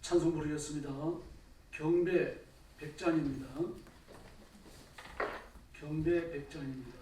찬송 부르겠습니다. 경배 백잔입니다. 경배 백잔입니다.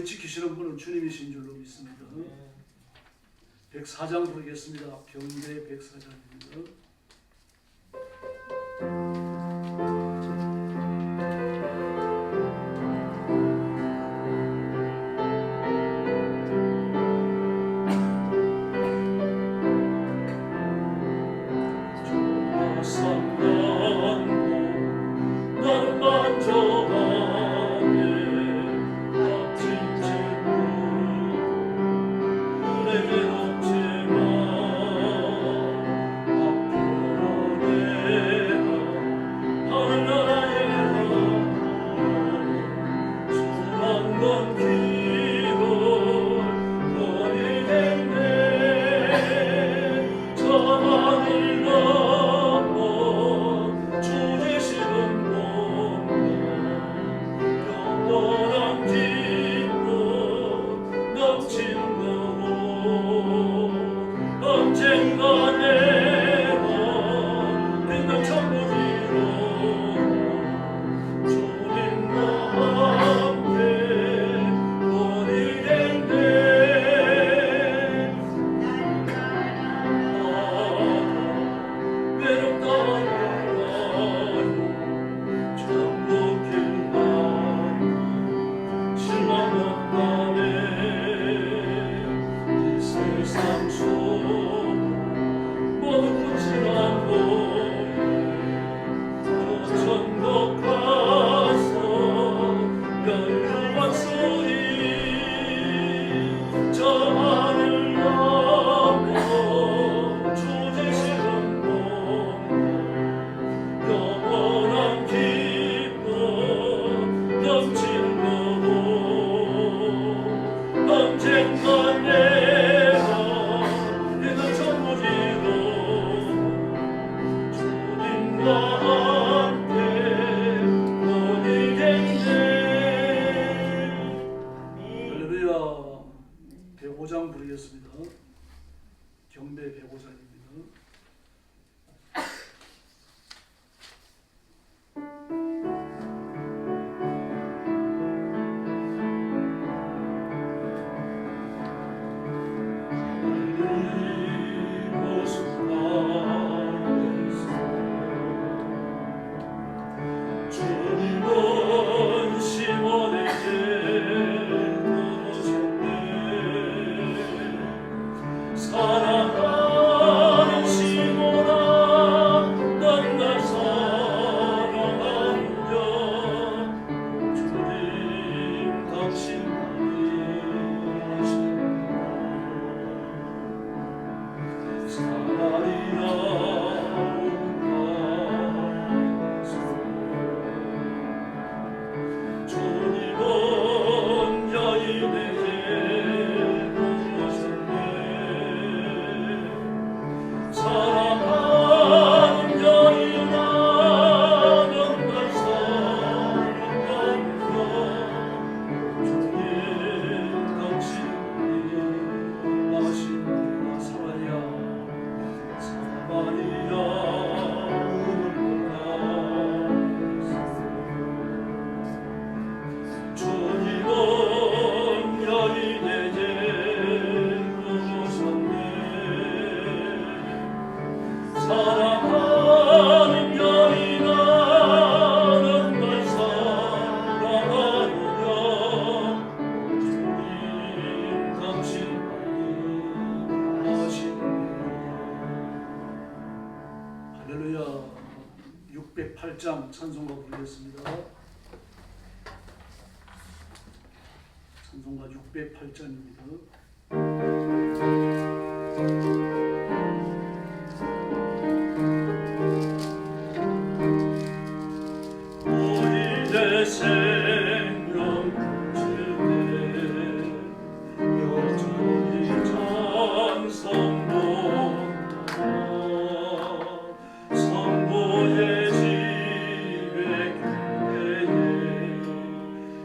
지키시는 분은 주님이신 줄로 믿습니다. 104장 부르겠습니다. 경배 104장입니다. 내게 없지만 105장입니다. 할렐루야. 608장 찬송가 부르겠습니다. 찬송가 608장입니다. 우리의 생명 주네 여전히 찬송도 성부의 집에 그대에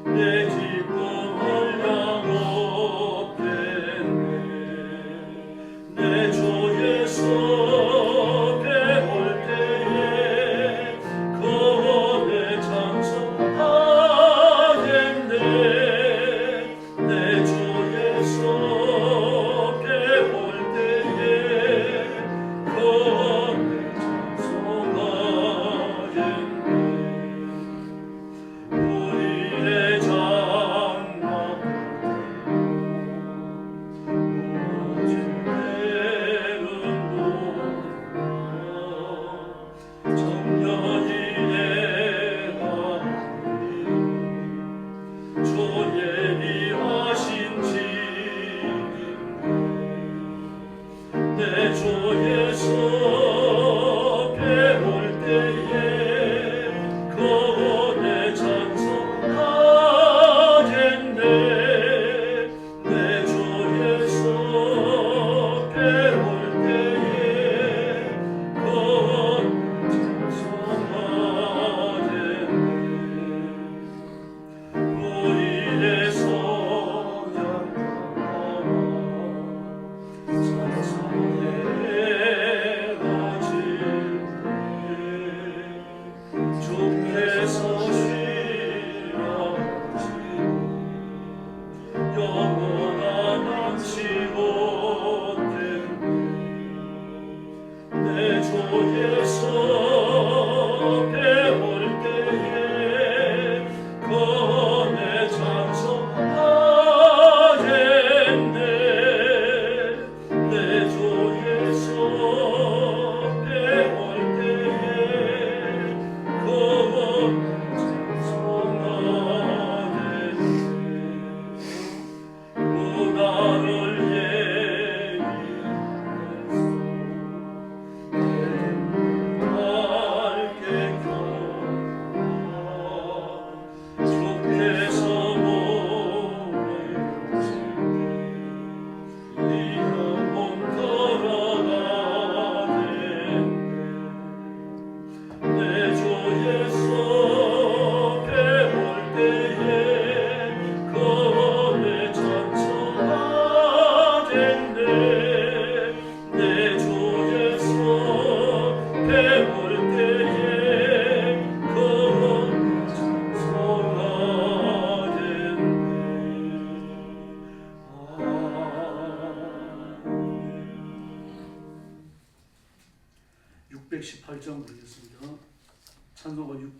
내 기쁨을 양롭했네 내 주의 속에 올 때에 거듭 찬송하리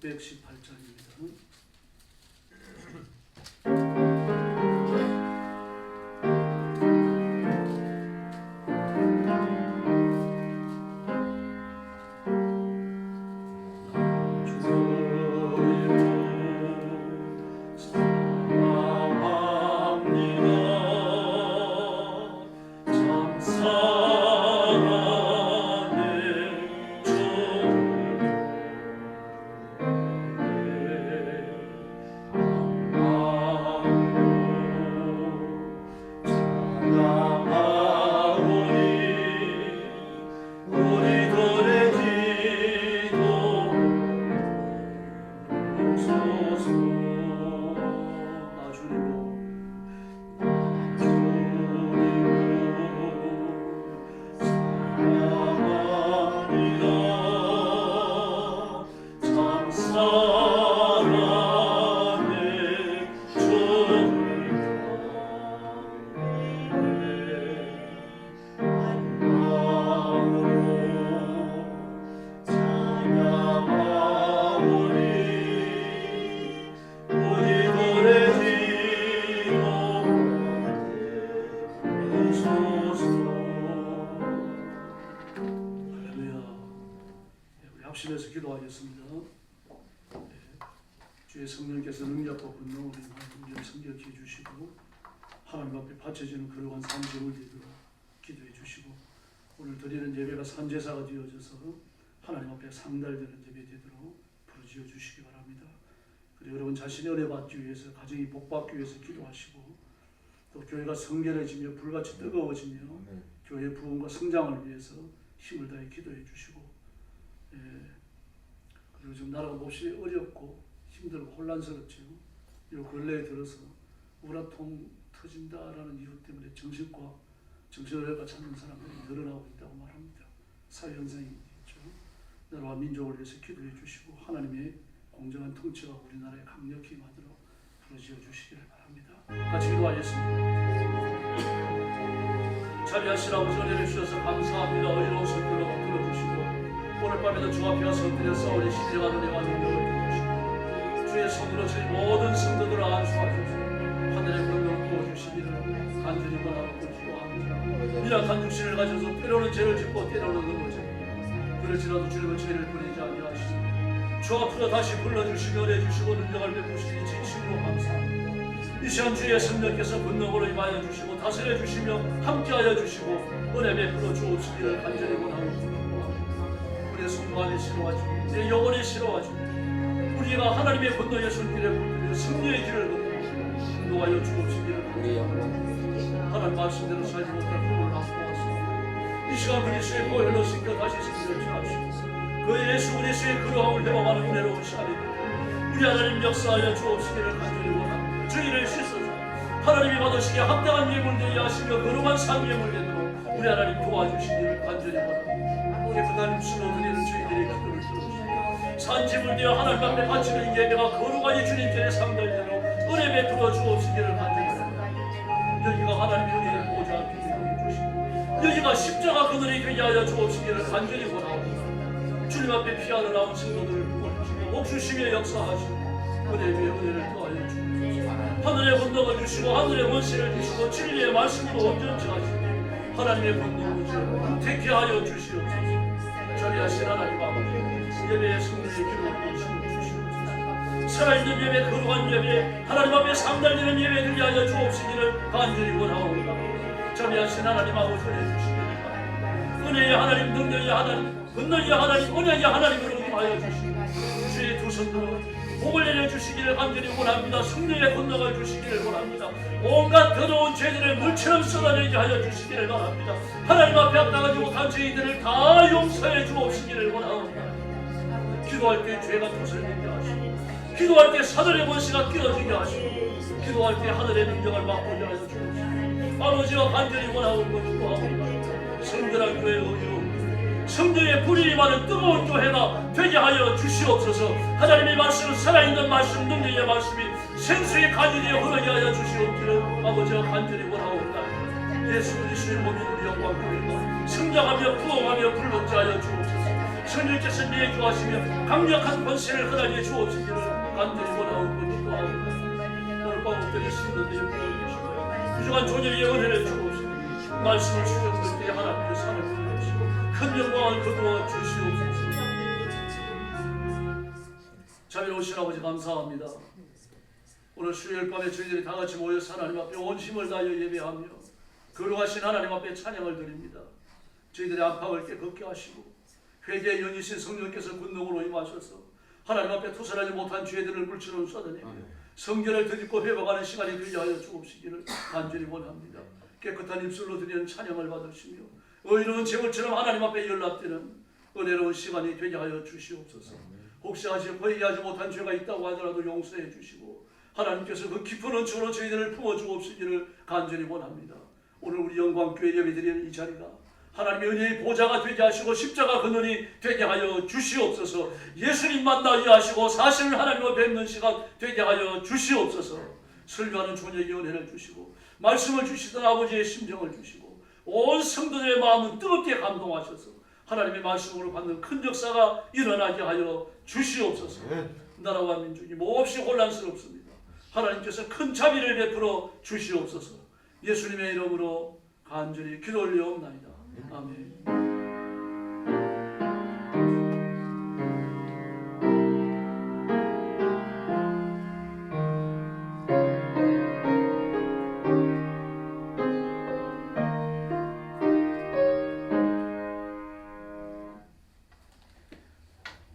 618장입니다. 합심해서 기도하겠습니다. 주의 성령께서 능력과 분노로 우리를 성격해 주시고 하나님 앞에 바쳐지는 거룩한 삶을 되도록 기도해 주시고 오늘 드리는 예배가 산제사가 되어져서 하나님 앞에 상달되는 예배 되도록 부르짖어 주시기 바랍니다. 그리고 여러분 자신의 은혜 받기 위해서 가정이 복받기 위해서 기도하시고 또 교회가 성결해지며 불같이 뜨거워지며 교회 부흥과 성장을 위해서 힘을 다해 기도해 주시고 그리고 지금 나라가 몹시 어렵고 힘들고 혼란스럽지요. 이 근래에 들어서 우라통 터진다라는 이유 때문에 정신의학과 찾는 사람들이 늘어나고 있다고 말합니다. 사회 현상이 있죠. 나라와 민족을 위해서 기도해 주시고 하나님의 공정한 통치가 우리나라에 강력히 임하도록 부르짖어 주시기를 바랍니다. 같이 기도하겠습니다. 자비하신 아버지 은혜를 주셔서 감사합니다. 의로운 성도를 엎드려주시고 오늘 밤에도 주 앞에 와서 엎드려서 우리 신령한 은혜와 능력을 주시고 주의 손으로 저희 모든 성도들을 안수하셔서 하늘의 권능을 부어주시기를 간절히 원하고 기도합니다. 미약한 육신을 가져서 때로는 죄를 짓고 때로는 넘어집니다. 그럴지라도 주님은 죄를 버리지 아니하시고 주 앞으로 다시 불러주시고 은혜주시고 능력을 베푸시니 진심으로 감사합니다. 이 시간 주의 성령께서 권능으로 임하여 주시고 다스려 주시며 함께하여 주시고 은혜 베풀어 주옵시기를 간절히 원하옵니다. 우리의 성도 안에 실어와주고 내 영혼에 와주고 우리가 하나님의 권능의 손길에 붙들려 승리의 길을 걷고 인도하여 주옵시기를 하나님 말씀대로 살지 못할 꿈을 갖고 왔습니다. 이 시간 그리스도의 보혈로 씻겨 다시 승리를 취하시고 그 예수 그리스도의 그러함을 회복하는 은혜로운 시간입니다. 우리 하나님 역사하여 주옵시기를 간절히 원합니다. 저희를 씻어서 하나님이 받으시기에 합당한 예물 되게 하시며 거룩한 산 예물 되도록 우리 하나님 도와주시기를 간절히 원합니다. 예쁘다는 수로 드리는 저희들의 기도를 들어주시고 산지물 되어 하나님 앞에 바치는 예배가 거룩하게 주님께 상달되도록 은혜 베풀어 주옵시기를 간절히 원합니다. 여기가 하나님의 은혜를 보좌 앞에 되게 주시고 여기가 십자가 그늘이 되게 하여 주옵시기를 간절히 원합니다. 주님 앞에 피하러 나온 성도들을 구원하시고 목주시며 역사하시고 은혜 위에 은혜를 더하여 주옵시고 하늘의 권능을 주시고 하늘의 원신을 주시고 진리의 말씀으로 온전치 하시고 하나님의 권능을 택해 하여 주시옵소서. 자비하신 하나님 아버지 예배의 승리의 기록을 주시옵소서. 살아있는 예배 거룩한 예배 하나님 앞에 상달되는 예배 되게 하여 주옵시기를 간절히 원하옵니다. 자비하신 하나님 아버지 은혜 주시기를 바랍니다. 은혜의 하나님 능력의 하나님 권능의 하나님 은혜의 하나님으로 임하여 주시고 주의 두 손으로 복을 내려주시기를 간절히 원합니다. 승리의 권능을 주시기를 원합니다. 온갖 더러운 죄들을 물처럼 쏟아내게 하여 주시기를 바랍니다. 하나님 앞에 합당하지 못한 저희들을 다 용서해 주옵시기를 원합니다. 기도할 때 죄가 도설되게 하시고 기도할 때 사들의 원수가 끼어지게 하시고 기도할 때 하늘의 능력을 맛보게 하여 주옵시고 아버지와 간절히 원하고 기도하옵니다. 성결한 교회의 의로 성도의 불이 많은 뜨거운 교회가 되게 하여 주시옵소서. 하나님의 말씀은 살아있는 말씀 능력의 말씀이 생수의 간이 되어 흐르게 하여 주시옵기를 아버지와 간절히 원하옵니다. 예수 그리스도의 몸이 우리 영광 보이고 성장하며 부흥하며 불렀지 하여 주옵소서. 성령께서 내주하시며 강력한 권세를 허락해 주옵시기를 간절히 원하고 기도하옵나이다. 오늘 밤 엎드려 신도들의 복을 주시고 부족한 존재의 은혜를 주옵시고 말씀을 수용할 때 하나님의 산을 보내시고 큰 영광을 거두어 주시옵소서. 자비로우신 아버지 감사합니다. 오늘 수요일 밤에 저희들이 다 같이 모여서 하나님 앞에 온 힘을 다하여 예배하며 거룩하신 하나님 앞에 찬양을 드립니다. 저희들의 안팎을 깨끗게 하시고 회개의 연이신 성령께서 군능으로 임하셔서 하나님 앞에 토설하지 못한 죄들을 물처럼 쏟아내며 성결을 드립고 회복하는 시간이 되게 하여 주옵시기를 간절히 원합니다. 깨끗한 입술로 드리는 찬양을 받으시며 의로운 제물처럼 하나님 앞에 연락되는 은혜로운 시간이 되게 하여 주시옵소서. 혹시 아직 회개하지 못한 죄가 있다고 하더라도 용서해 주시고 하나님께서 그 깊은 은총으로 저희들을 품어주옵시기를 간절히 원합니다. 오늘 우리 영광교회 예배드리는 이 자리가 하나님의 은혜의 보좌가 되게 하시고 십자가 근원이 되게 하여 주시옵소서. 예수님 만나게 하시고 사실을 하나님과 뵙는 시간 되게 하여 주시옵소서. 설교하는 존재의 은혜를 주시고 말씀을 주시던 아버지의 심정을 주시고 온 성도들의 마음은 뜨겁게 감동하셔서 하나님의 말씀으로 받는 큰 역사가 일어나게 하여 주시옵소서. 나라와 민족이 몹시 혼란스럽습니다. 하나님께서 큰 자비를 베풀어 주시옵소서. 예수님의 이름으로 간절히 기도 올려옵나이다. 아멘.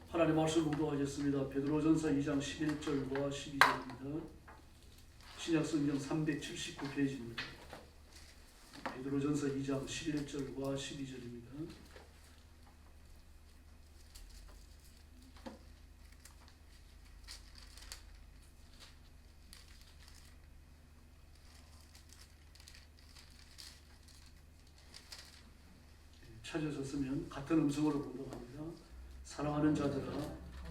하나님 말씀 공부하겠습니다. 베드로전서 2장 11절과 12절입니다. 신약성경 379페이지입니다. 베드로전서 2장 11절과 12절입니다. 찾으셨으면 같은 음성으로 공독합니다. 사랑하는 자들아,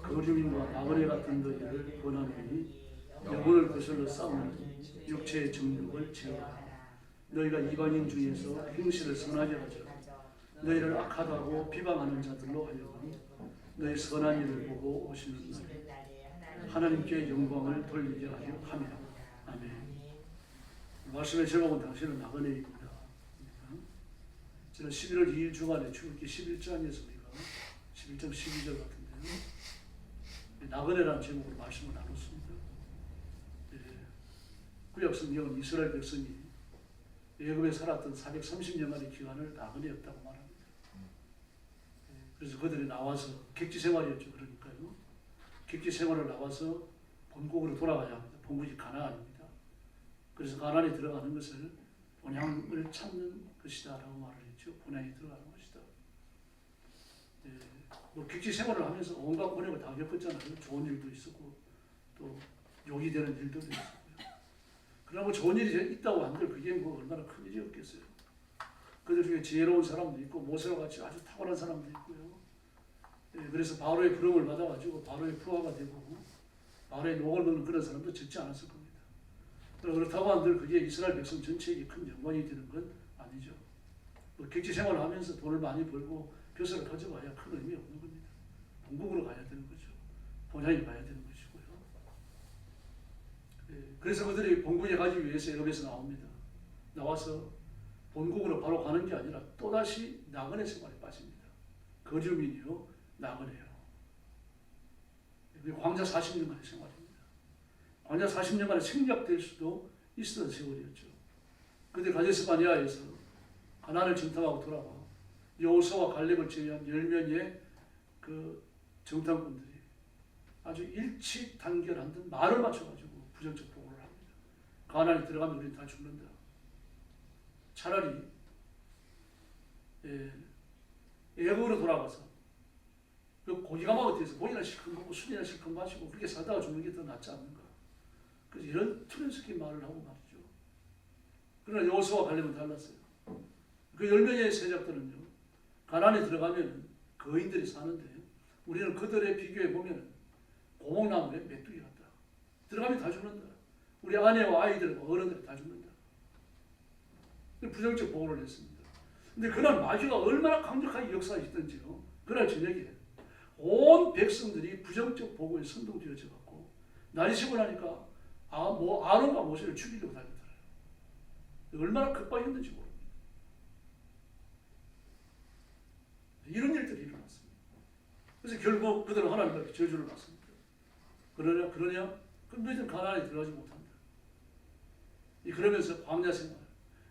거류인과 나그네 같은 너희를 권하노니 영혼을 거슬러 싸우는 육체의 정욕을 제어하라. 너희가 이방인 중에서 행실을 선하게 하자. 너희를 악하다고 비방하는 자들로 하여금 너희 선한 일을 보고 오시는 날 하나님께 영광을 돌리게 하려 함이라. 아멘. 말씀의 제목은 당신은 나그네입니다. 저는 11월 2일 주간에 출애굽기 11장에서 우리가 11장 12절 같은데요. 나그네라는 제목으로 말씀을 나눴습니다. 구약 성경은 이스라엘 백성이 애굽에 살았던 430년간의 기간을 나그네였다고 말합니다. 그래서 그들이 나와서 객지 생활이었죠. 그러니까요. 객지 생활을 나와서 본국으로 돌아가야 합니다. 본국이 가나안입니다. 그래서 가나안에 들어가는 것을 본향을 찾는 것이다라고 말을 했죠. 본향에 들어가는 것이다. 뭐 객지 생활을 하면서 온갖 고뇌를 다 겪었잖아요. 좋은 일도 있었고 또 욕이 되는 일도 있었고. 그러나 뭐 좋은 일이 있다고 한들 그게 뭐 얼마나 큰 일이었겠어요. 그들 중에 지혜로운 사람도 있고 모세와 같이 아주 탁월한 사람도 있고요. 그래서 바로의 부름을 받아가지고 바로의 부하가 되고 바로의 녹을 먹는 그런 사람도 적지 않았을 겁니다. 그렇다고 한들 그게 이스라엘 백성 전체에게 큰 영광이 되는 건 아니죠. 뭐 객지 생활을 하면서 돈을 많이 벌고 벼슬을 가져가야 큰 의미 없는 겁니다. 본국으로 가야 되는 거죠. 본향에 가야 되는 것이고요. 그래서 그들이 본국에 가기 위해서 애굽에서 나옵니다. 나와서 본국으로 바로 가는 게 아니라 또다시 나그네 생활에 빠집니다. 거주민이요, 나그네요. 광자 40년간의 생활입니다. 광자 40년간의 생략될 수도 있었던 세월이었죠. 그때 가데스 바네아에서 가나안을 정탐하고 돌아와 여호수아와 갈렙을 제외한 10명의 그 정탐꾼들이 아주 일치단결한 듯 말을 맞춰가지고 부정적 보고를 합니다. 가나안에 들어가면 우리는 다 죽는다. 차라리 애굽으로 돌아가서 그 고기가마가 돼서 고기나 실컷 먹고 술이나 실컷 마시고 그렇게 살다가 죽는 게 더 낫지 않는가. 그래서 이런 투런 섞인 말을 하고 말이죠. 그러나 여호수아와 갈렙은 달랐어요. 그 10명의 세작들은요, 가나안에 들어가면 거인들이 사는데 우리는 그들의 비교해 보면 고목나무에 메뚜기 같다. 들어가면 다 죽는다. 우리 아내와 아이들과 어른들이 다 죽는다. 부정적 보고를 했습니다. 근데 그날 마귀가 얼마나 강력하게 역사했던지요. 그날 저녁에 온 백성들이 부정적 보고에 선동되어져 갖고 날이 새고 나니까 아론과 모세를 죽이려고 달리더라고요. 얼마나 급박했는지 모릅니다. 이런 일들이 일어났습니다. 그래서 결국 그들은 하나님께 저주를 받습니다. 그러냐? 그럼 너희들은 가나안에 들어가지 못한다. 그러면서 광야 생활,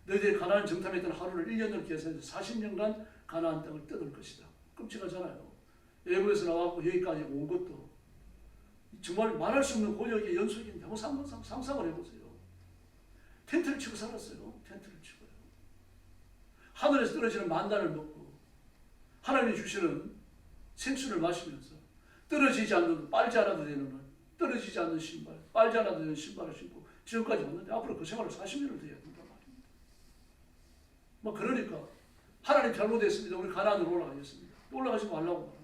너희들이 가나안 정탐했던 하루를 1년으로 계산해서 40년간 가나안 땅을 뜯을 것이다. 끔찍하잖아요. 애국에서 나와서 여기까지 온 것도 정말 말할 수 없는 고역의 연속인데 한번 상상을 해보세요. 텐트를 치고 살았어요. 텐트를 치고요. 하늘에서 떨어지는 만나를 먹고 하나님이 주시는 생수를 마시면서 떨어지지 않는, 빨지 않아도 되는 것, 떨어지지 않는 신발, 빨지 않아도 되는 신발을 신고 지금까지 왔는데 앞으로 그 생활을 40년을 더 해야 된단 말입니다. 그러니까 하나님 잘못했습니다. 우리 가나안으로 올라가겠습니다. 올라가지 말라고 말합니다.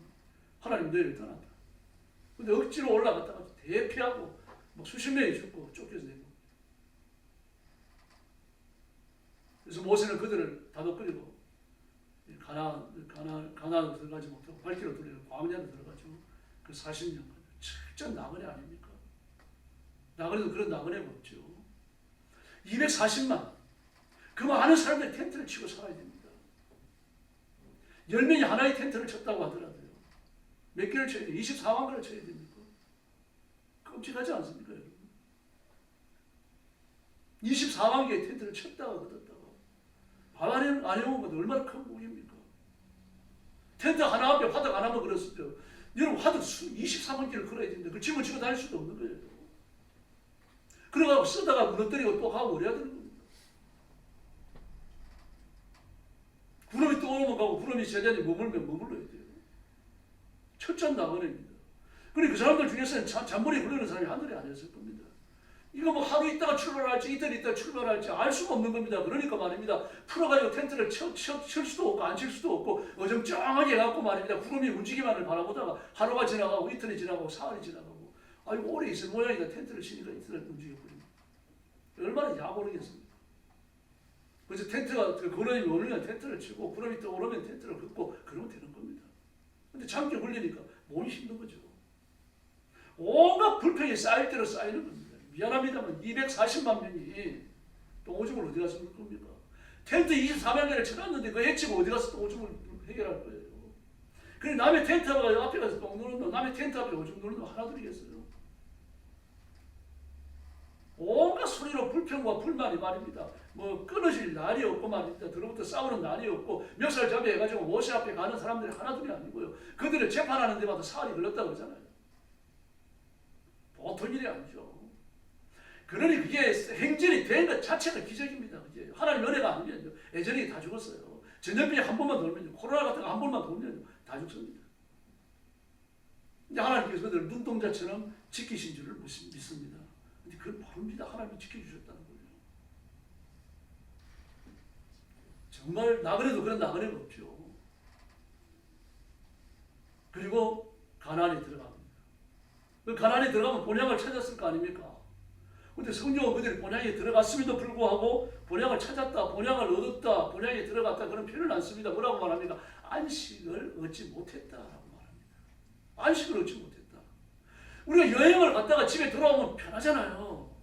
하나님 너희를 떠난다. 근데 억지로 올라갔다가 대피하고 수십 명이 죽고 쫓겨내고. 그래서 모세는 그들을 다독거리고 가나안으로 들어가지 못하고 발길로 돌리고 광야로 들어가죠. 그 40년간 철저한 나그네 아닙니까? 나그네도 그런 나그네가 없죠. 240만 그 많은 사람들이 텐트를 치고 살아야 됩니다. 10명이 하나의 텐트를 쳤다고 하더라도요. 몇 개를 쳐야 돼요? 24만 개를 쳐야 됩니까? 끔찍하지 않습니까, 여러분? 24만 개의 텐트를 쳤다가 걷었다가 밥 안 해온 것도 얼마나 큰 무기입니까? 텐트 하나 앞에 화덕 하나만 걸었을 때 여러분 화덕 24만 개를 걸어야 되는데 그 짐을 지고 다닐 수도 없는 거예요. 그러고 쓰다가 무너뜨리고 또 하고 그래야 되는 겁니다. 구름이 또 오면 가고 구름이 제자리에 머물면 머물러야 돼요. 철저한 나그네입니다. 그러니 그 사람들 중에서는 잔머리 굴리는 사람이 한둘이 아니었을 겁니다. 이거 하루 있다가 출발할지 이틀 있다가 출발할지 알 수가 없는 겁니다. 그러니까 말입니다. 풀어가지고 텐트를 칠 수도 없고 안 칠 수도 없고 어정쩡하게 해갖고 말입니다. 구름이 움직이만을 바라보다가 하루가 지나가고 이틀이 지나가고 사흘이 지나가고 아이고 오래 있을 모양이다. 텐트를 치니까 이틀을 움직여버립니다. 얼마나 야모르겠습니까? 그래서 텐트가 구름이 오르면 텐트를 치고 구름이 또 오르면 텐트를 긋고 그러면 되는 겁니다. 근데 잠겨 걸리니까 몸이 힘든 거죠. 온갖 불평이 쌓일 대로 쌓이는 겁니다. 미안합니다만 240만 명이 또 오줌을 어디 가서 먹을 겁니까? 텐트 24만 개를 쳐놨는데 그 해치고 어디 가서 또 오줌을 해결할 거예요. 그래 남의 텐트 앞에 가서 똥 누는 놈, 남의 텐트 앞에 오줌 누는 놈 하나 둘이겠어요? 온갖 소리로 불평과 불만이 말입니다. 끊어질 날이 없고 말입니다. 들어부터 싸우는 날이 없고 멱살 잡이 해가지고 모세 앞에 가는 사람들이 하나 둘이 아니고요. 그들을 재판하는 데마다 사흘이 걸렸다고 그러잖아요. 보통 일이 아니죠. 그러니 그게 행진이 된 것 자체가 기적입니다. 그게 하나님 은혜가 아니면요. 예전에 다 죽었어요. 전염병이 한 번만 돌면요. 코로나 같은 거 한 번만 돌면요. 다 죽습니다. 근데 하나님께서 그들을 눈동자처럼 지키신 줄을 믿습니다. 근데 그걸 모릅니다. 하나님이 지켜주셨다는 거예요. 정말 나그네도 그런 나그네가 없죠. 그리고 가나안에 들어갑니다. 그 가나안에 들어가면 본향을 찾았을 거 아닙니까? 근데 성경은 그들이 본향에 들어갔음에도 불구하고 본향을 찾았다, 본향을 얻었다, 본향에 들어갔다 그런 표현을 안 씁니다. 뭐라고 말합니까? 안식을 얻지 못했다라고 말합니다. 안식을 얻지 못했다. 우리가 여행을 갔다가 집에 돌아오면 편하잖아요.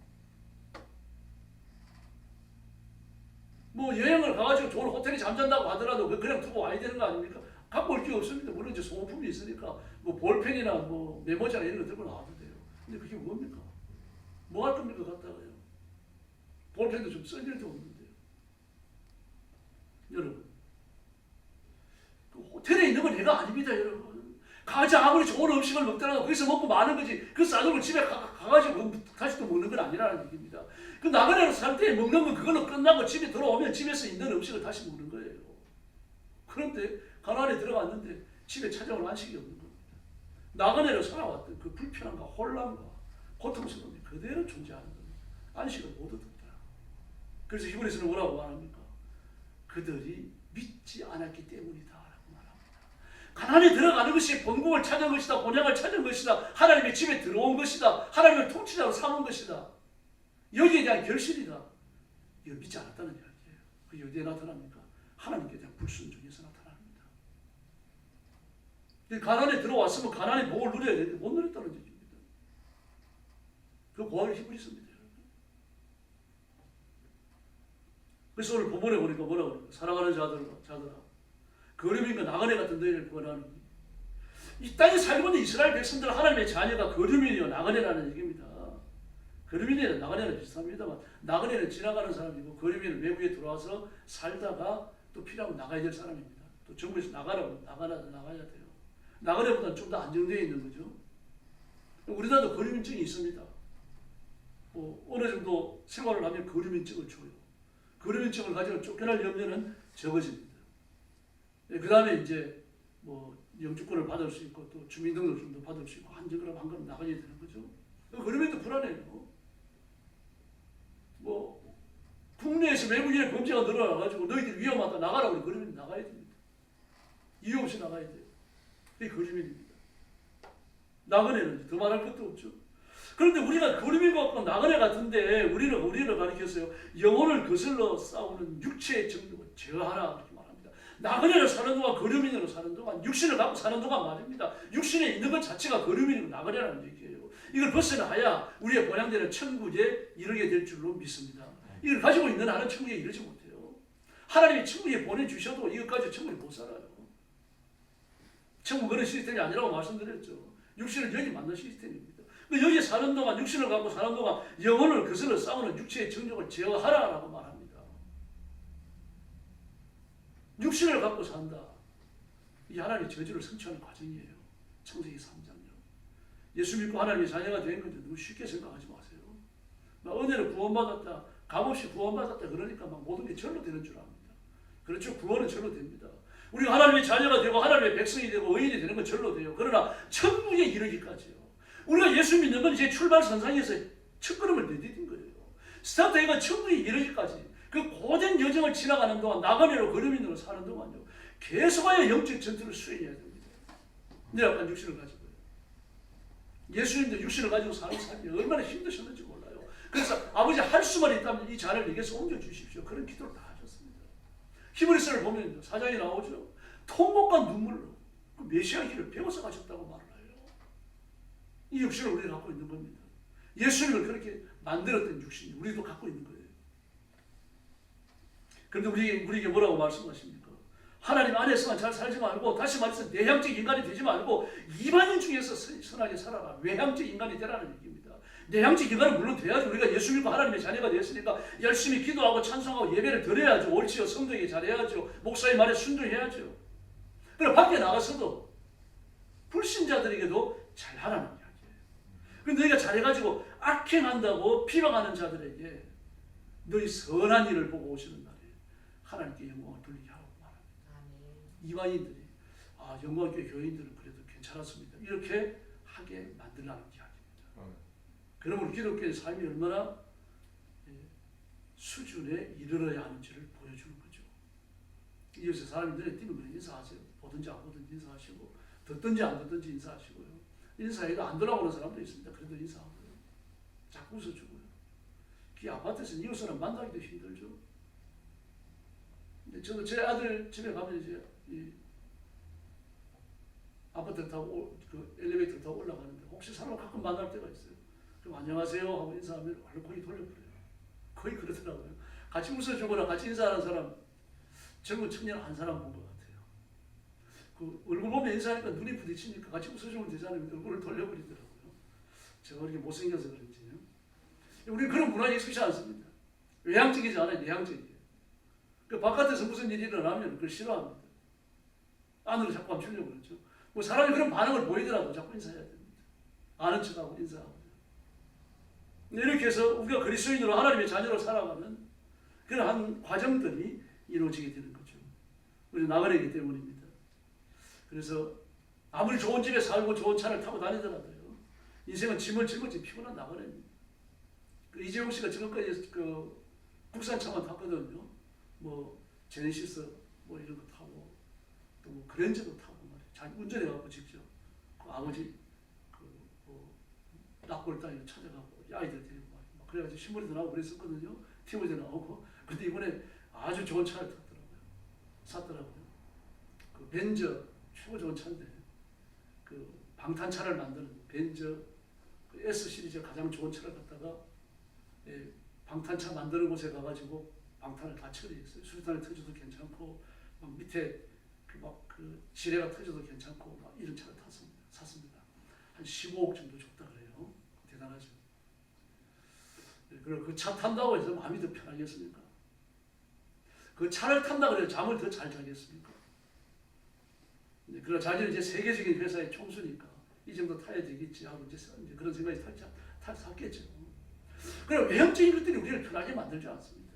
여행을 가가지고 좋은 호텔에 잠잔다고 하더라도 그냥 두고 와야 되는 거 아닙니까? 갖고 올 게 없습니다. 물론 이제 소모품이 있으니까 볼펜이나 메모지나 이런 거 들고 나와도 돼요. 근데 그게 뭡니까? 뭐 할 겁니까 갔다가요? 볼펜도 좀 쓸 일도 없는데요. 여러분, 그 호텔에 있는 건 내가 아닙니다, 여러분. 가장 아무리 좋은 음식을 먹더라도 거기서 먹고 마는 거지. 그 싸들고 집에 가가지고 다시 또 먹는 건 아니라는 얘기입니다. 그 나그네로 살 때 먹는 건 그걸로 끝나고 집에 들어오면 집에서 있는 음식을 다시 먹는 거예요. 그런데 가나안에 들어갔는데 집에 찾아올 안식이 없는 겁니다. 나그네로 살아왔던 그 불편함과 혼란과 고통스러움이 그대로 존재하는 겁니다. 안식을 못 얻었다. 그래서 히브리서는 뭐라고 말합니까? 그들이 믿지 않았기 때문이다 라고 말합니다. 가나안에 들어가는 것이 본국을 찾은 것이다. 본향을 찾은 것이다. 하나님의 집에 들어온 것이다. 하나님을 통치자로 삼은 것이다. 여기에 대한 결실이다. 이거 믿지 않았다는 이야기예요. 그게 어디에 나타납니까? 하나님께 대한 불순종에서 나타납니다. 가나안에 들어왔으면 가나안의 복을 누려야 되는데 못 누렸다는 얘기입니다. 그 고하기 힘이 있습니다. 그래서 오늘 본문에 보니까 뭐라고 그래요? 사랑하는 자들아 거류민과 나그네 같은 너희를 구원하니. 이 땅에 살고 있는 이스라엘 백성들 하나님의 자녀가 거류민이요 나그네라는 얘기입니다. 거류민이나 나그네는 비슷합니다만 나그네는 지나가는 사람이고 거류민은 외국에 들어와서 살다가 또 필요하면 나가야 될 사람입니다. 또 정부에서 나가야 돼요. 나그네보다는 좀 더 안정되어 있는 거죠. 우리나라도 거류민증이 있습니다. 어느 정도 생활을 하면 거류민증을 줘요. 거류민증을 가지고 쫓겨날 염려는 적어집니다. 그 다음에 이제 영주권을 받을 수 있고 또 주민등록증도 받을 수 있고 한 걸음 나가야 되는 거죠. 거류민도 불안해요. 국내에서 외국인의 범죄가 늘어나가지고 너희들 위험하다 나가라고 그래. 거류민 나가야 됩니다. 이유 없이 나가야 돼요. 그게 거류민입니다. 나그네는 더 말할 것도 없죠. 그런데 우리가 거류민 같고 나그네 같은데 우리를 가리켜서요. 영혼을 거슬러 싸우는 육체의 정욕을 제어하라 그렇게 말합니다. 나그네로 사는 동안 거류민으로 사는 동안 육신을 갖고 사는 동안 말입니다. 육신에 있는 것 자체가 거류민이고 나그네라는 얘기예요. 이걸 벗어나야 우리의 본향되는 천국에 이르게 될 줄로 믿습니다. 이걸 가지고 있는 한은 천국에 이르지 못해요. 하나님이 천국에 보내주셔도 이것까지 천국에 못 살아요. 천국 그런 시스템이 아니라고 말씀드렸죠. 육신은 여기 맞는 시스템입니다. 여기 사는 동안 육신을 갖고 사는 동안 영혼을 거슬러 싸우는 육체의 정욕을 제어하라라고 말합니다. 육신을 갖고 산다. 이 하나님의 저주를 성취하는 과정이에요. 창세기 3장요. 예수 믿고 하나님의 자녀가 된 건지 너무 쉽게 생각하지 마세요. 은혜로 구원받았다, 값없이 구원받았다 그러니까 모든 게 절로 되는 줄 압니다. 그렇죠. 구원은 절로 됩니다. 우리가 하나님의 자녀가 되고 하나님의 백성이 되고 의인이 되는 건 절로 돼요. 그러나 천국에 이르기까지요. 우리가 예수 믿는 건 이제 출발선상에서 첫걸음을 내디딘 거예요. 스타트가 천국에 이르기까지 그 고된 여정을 지나가는 동안 나그네로 거류민으로 사는 동안요. 계속하여 영적 전투를 수행해야 됩니다. 내 약간 육신을 가지고요. 예수님도 육신을 가지고 사는 삶이 얼마나 힘드셨는지 몰라요. 그래서 아버지 할 수만 있다면 이 잔을 내게서 옮겨주십시오. 그런 기도를 다 하셨습니다. 히브리서를 보면 사장이 나오죠. 통곡과 눈물로 그 메시아 길을 배워서 가셨다고 말을 해요. 이 육신을 우리가 갖고 있는 겁니다. 예수님을 그렇게 만들었던 육신이 우리도 갖고 있는 거예요. 그런데 우리에게 뭐라고 말씀하십니까? 하나님 안에서만 잘 살지 말고, 다시 말해서 내향적 인간이 되지 말고 이방인 중에서 선하게 살아라. 외향적 인간이 되라는 얘기입니다. 내향적 인간은 물론 돼야죠. 우리가 예수 믿고 하나님의 자녀가 되었으니까 열심히 기도하고 찬송하고 예배를 드려야죠. 옳지요. 성도에게 잘해야죠. 목사의 말에 순종해야죠. 그리고 밖에 나가서도 불신자들에게도 잘하라는 이야기예요. 그런데 너희가 잘해가지고 악행한다고 비방하는 자들에게 너희 선한 일을 보고 오시는 날에 하나님께 영광을 돌리게 하라고 말합니다. 이방인들이 영광교회 교인들은 그래도 괜찮았습니다. 이렇게 하게 만들라는 이야기입니다. 그러므로 기독교의 삶이 얼마나 수준에 이르러야 하는지를 보여주는 거죠. 이어서 사람이 눈에 띄는 거 인사하세요. 보든지 안 보든지 인사하시고, 듣든지 안 듣든지 인사하시고요. 인사해도 안 돌아오는 사람도 있습니다. 그래도 인사하고요. 자꾸 웃어주고요. 이 아파트에서 이웃사람 만나기도 힘들죠. 근데 저도 제 아들 집에 가면 이제 이 아파트 타고 그 엘리베이터 타고 올라가는데 혹시 사람을 가끔 만날 때가 있어요. 그럼 안녕하세요 하고 인사하면 얼른 거의 돌려버려요. 거의 그러더라고요. 같이 웃어주거나 같이 인사하는 사람 젊은 청년 한 사람 본 것 같아요. 그 얼굴 보면 인사하니까 눈이 부딪히니까 같이 웃어주면 되잖아요. 얼굴을 돌려버리더라고요. 제가 그렇게 못생겨서 그런지요. 우리는 그런 문화에 익숙치 않습니다. 외향적이지 않아요. 내향적이에요. 그 바깥에서 무슨 일이 일어나면 그걸 싫어합니다. 안으로 자꾸 감추려고 그러죠. 사람이 그런 반응을 보이더라도 자꾸 인사해야 됩니다. 아는 척하고 인사하고. 이렇게 해서 우리가 그리스도인으로 하나님의 자녀로 살아가는 그러한 과정들이 이루어지게 되는 거죠. 우리 나그네이기 때문입니다. 그래서 아무리 좋은 집에 살고 좋은 차를 타고 다니더라도요. 인생은 짐을 짊어지 피곤한 나그네입니다. 이재용 씨가 지금까지 국산차만 탔거든요. 제네시스 이런 거 타고 또 그랜저도 타고 말이에요. 자기 운전해갖고 직접 아버지 낙골 땅에 찾아가고 아이들 데리고 말이에요. 그래가지고 신문에도 나오고 그랬었거든요. TV에도 나오고. 근데 이번에 아주 좋은 차를 샀더라고요. 그 벤저 최고 좋은 차인데 그 방탄차를 만드는 벤저 그 S 시리즈 가장 좋은 차를 갖다가 방탄차 만드는 곳에 가가지고 방탄을 다 처리했어요. 수류탄이 터져도 괜찮고 막 밑에 그 지뢰가 터져도 괜찮고 막 이런 차를 샀습니다. 한 15억 정도 줬다 그래요. 대단하죠. 그리고 그 차 탄다고 해서 마음이 더 편하겠습니까? 그 차를 탄다 그래서 잠을 더 잘 자겠습니까? 그러나 자기는 이제 세계적인 회사의 총수니까 이 정도 타야 되겠지 하고 이제 그런 생각이 탔겠죠. 그럼 외형적인 것들이 우리를 편하게 만들지 않습니다.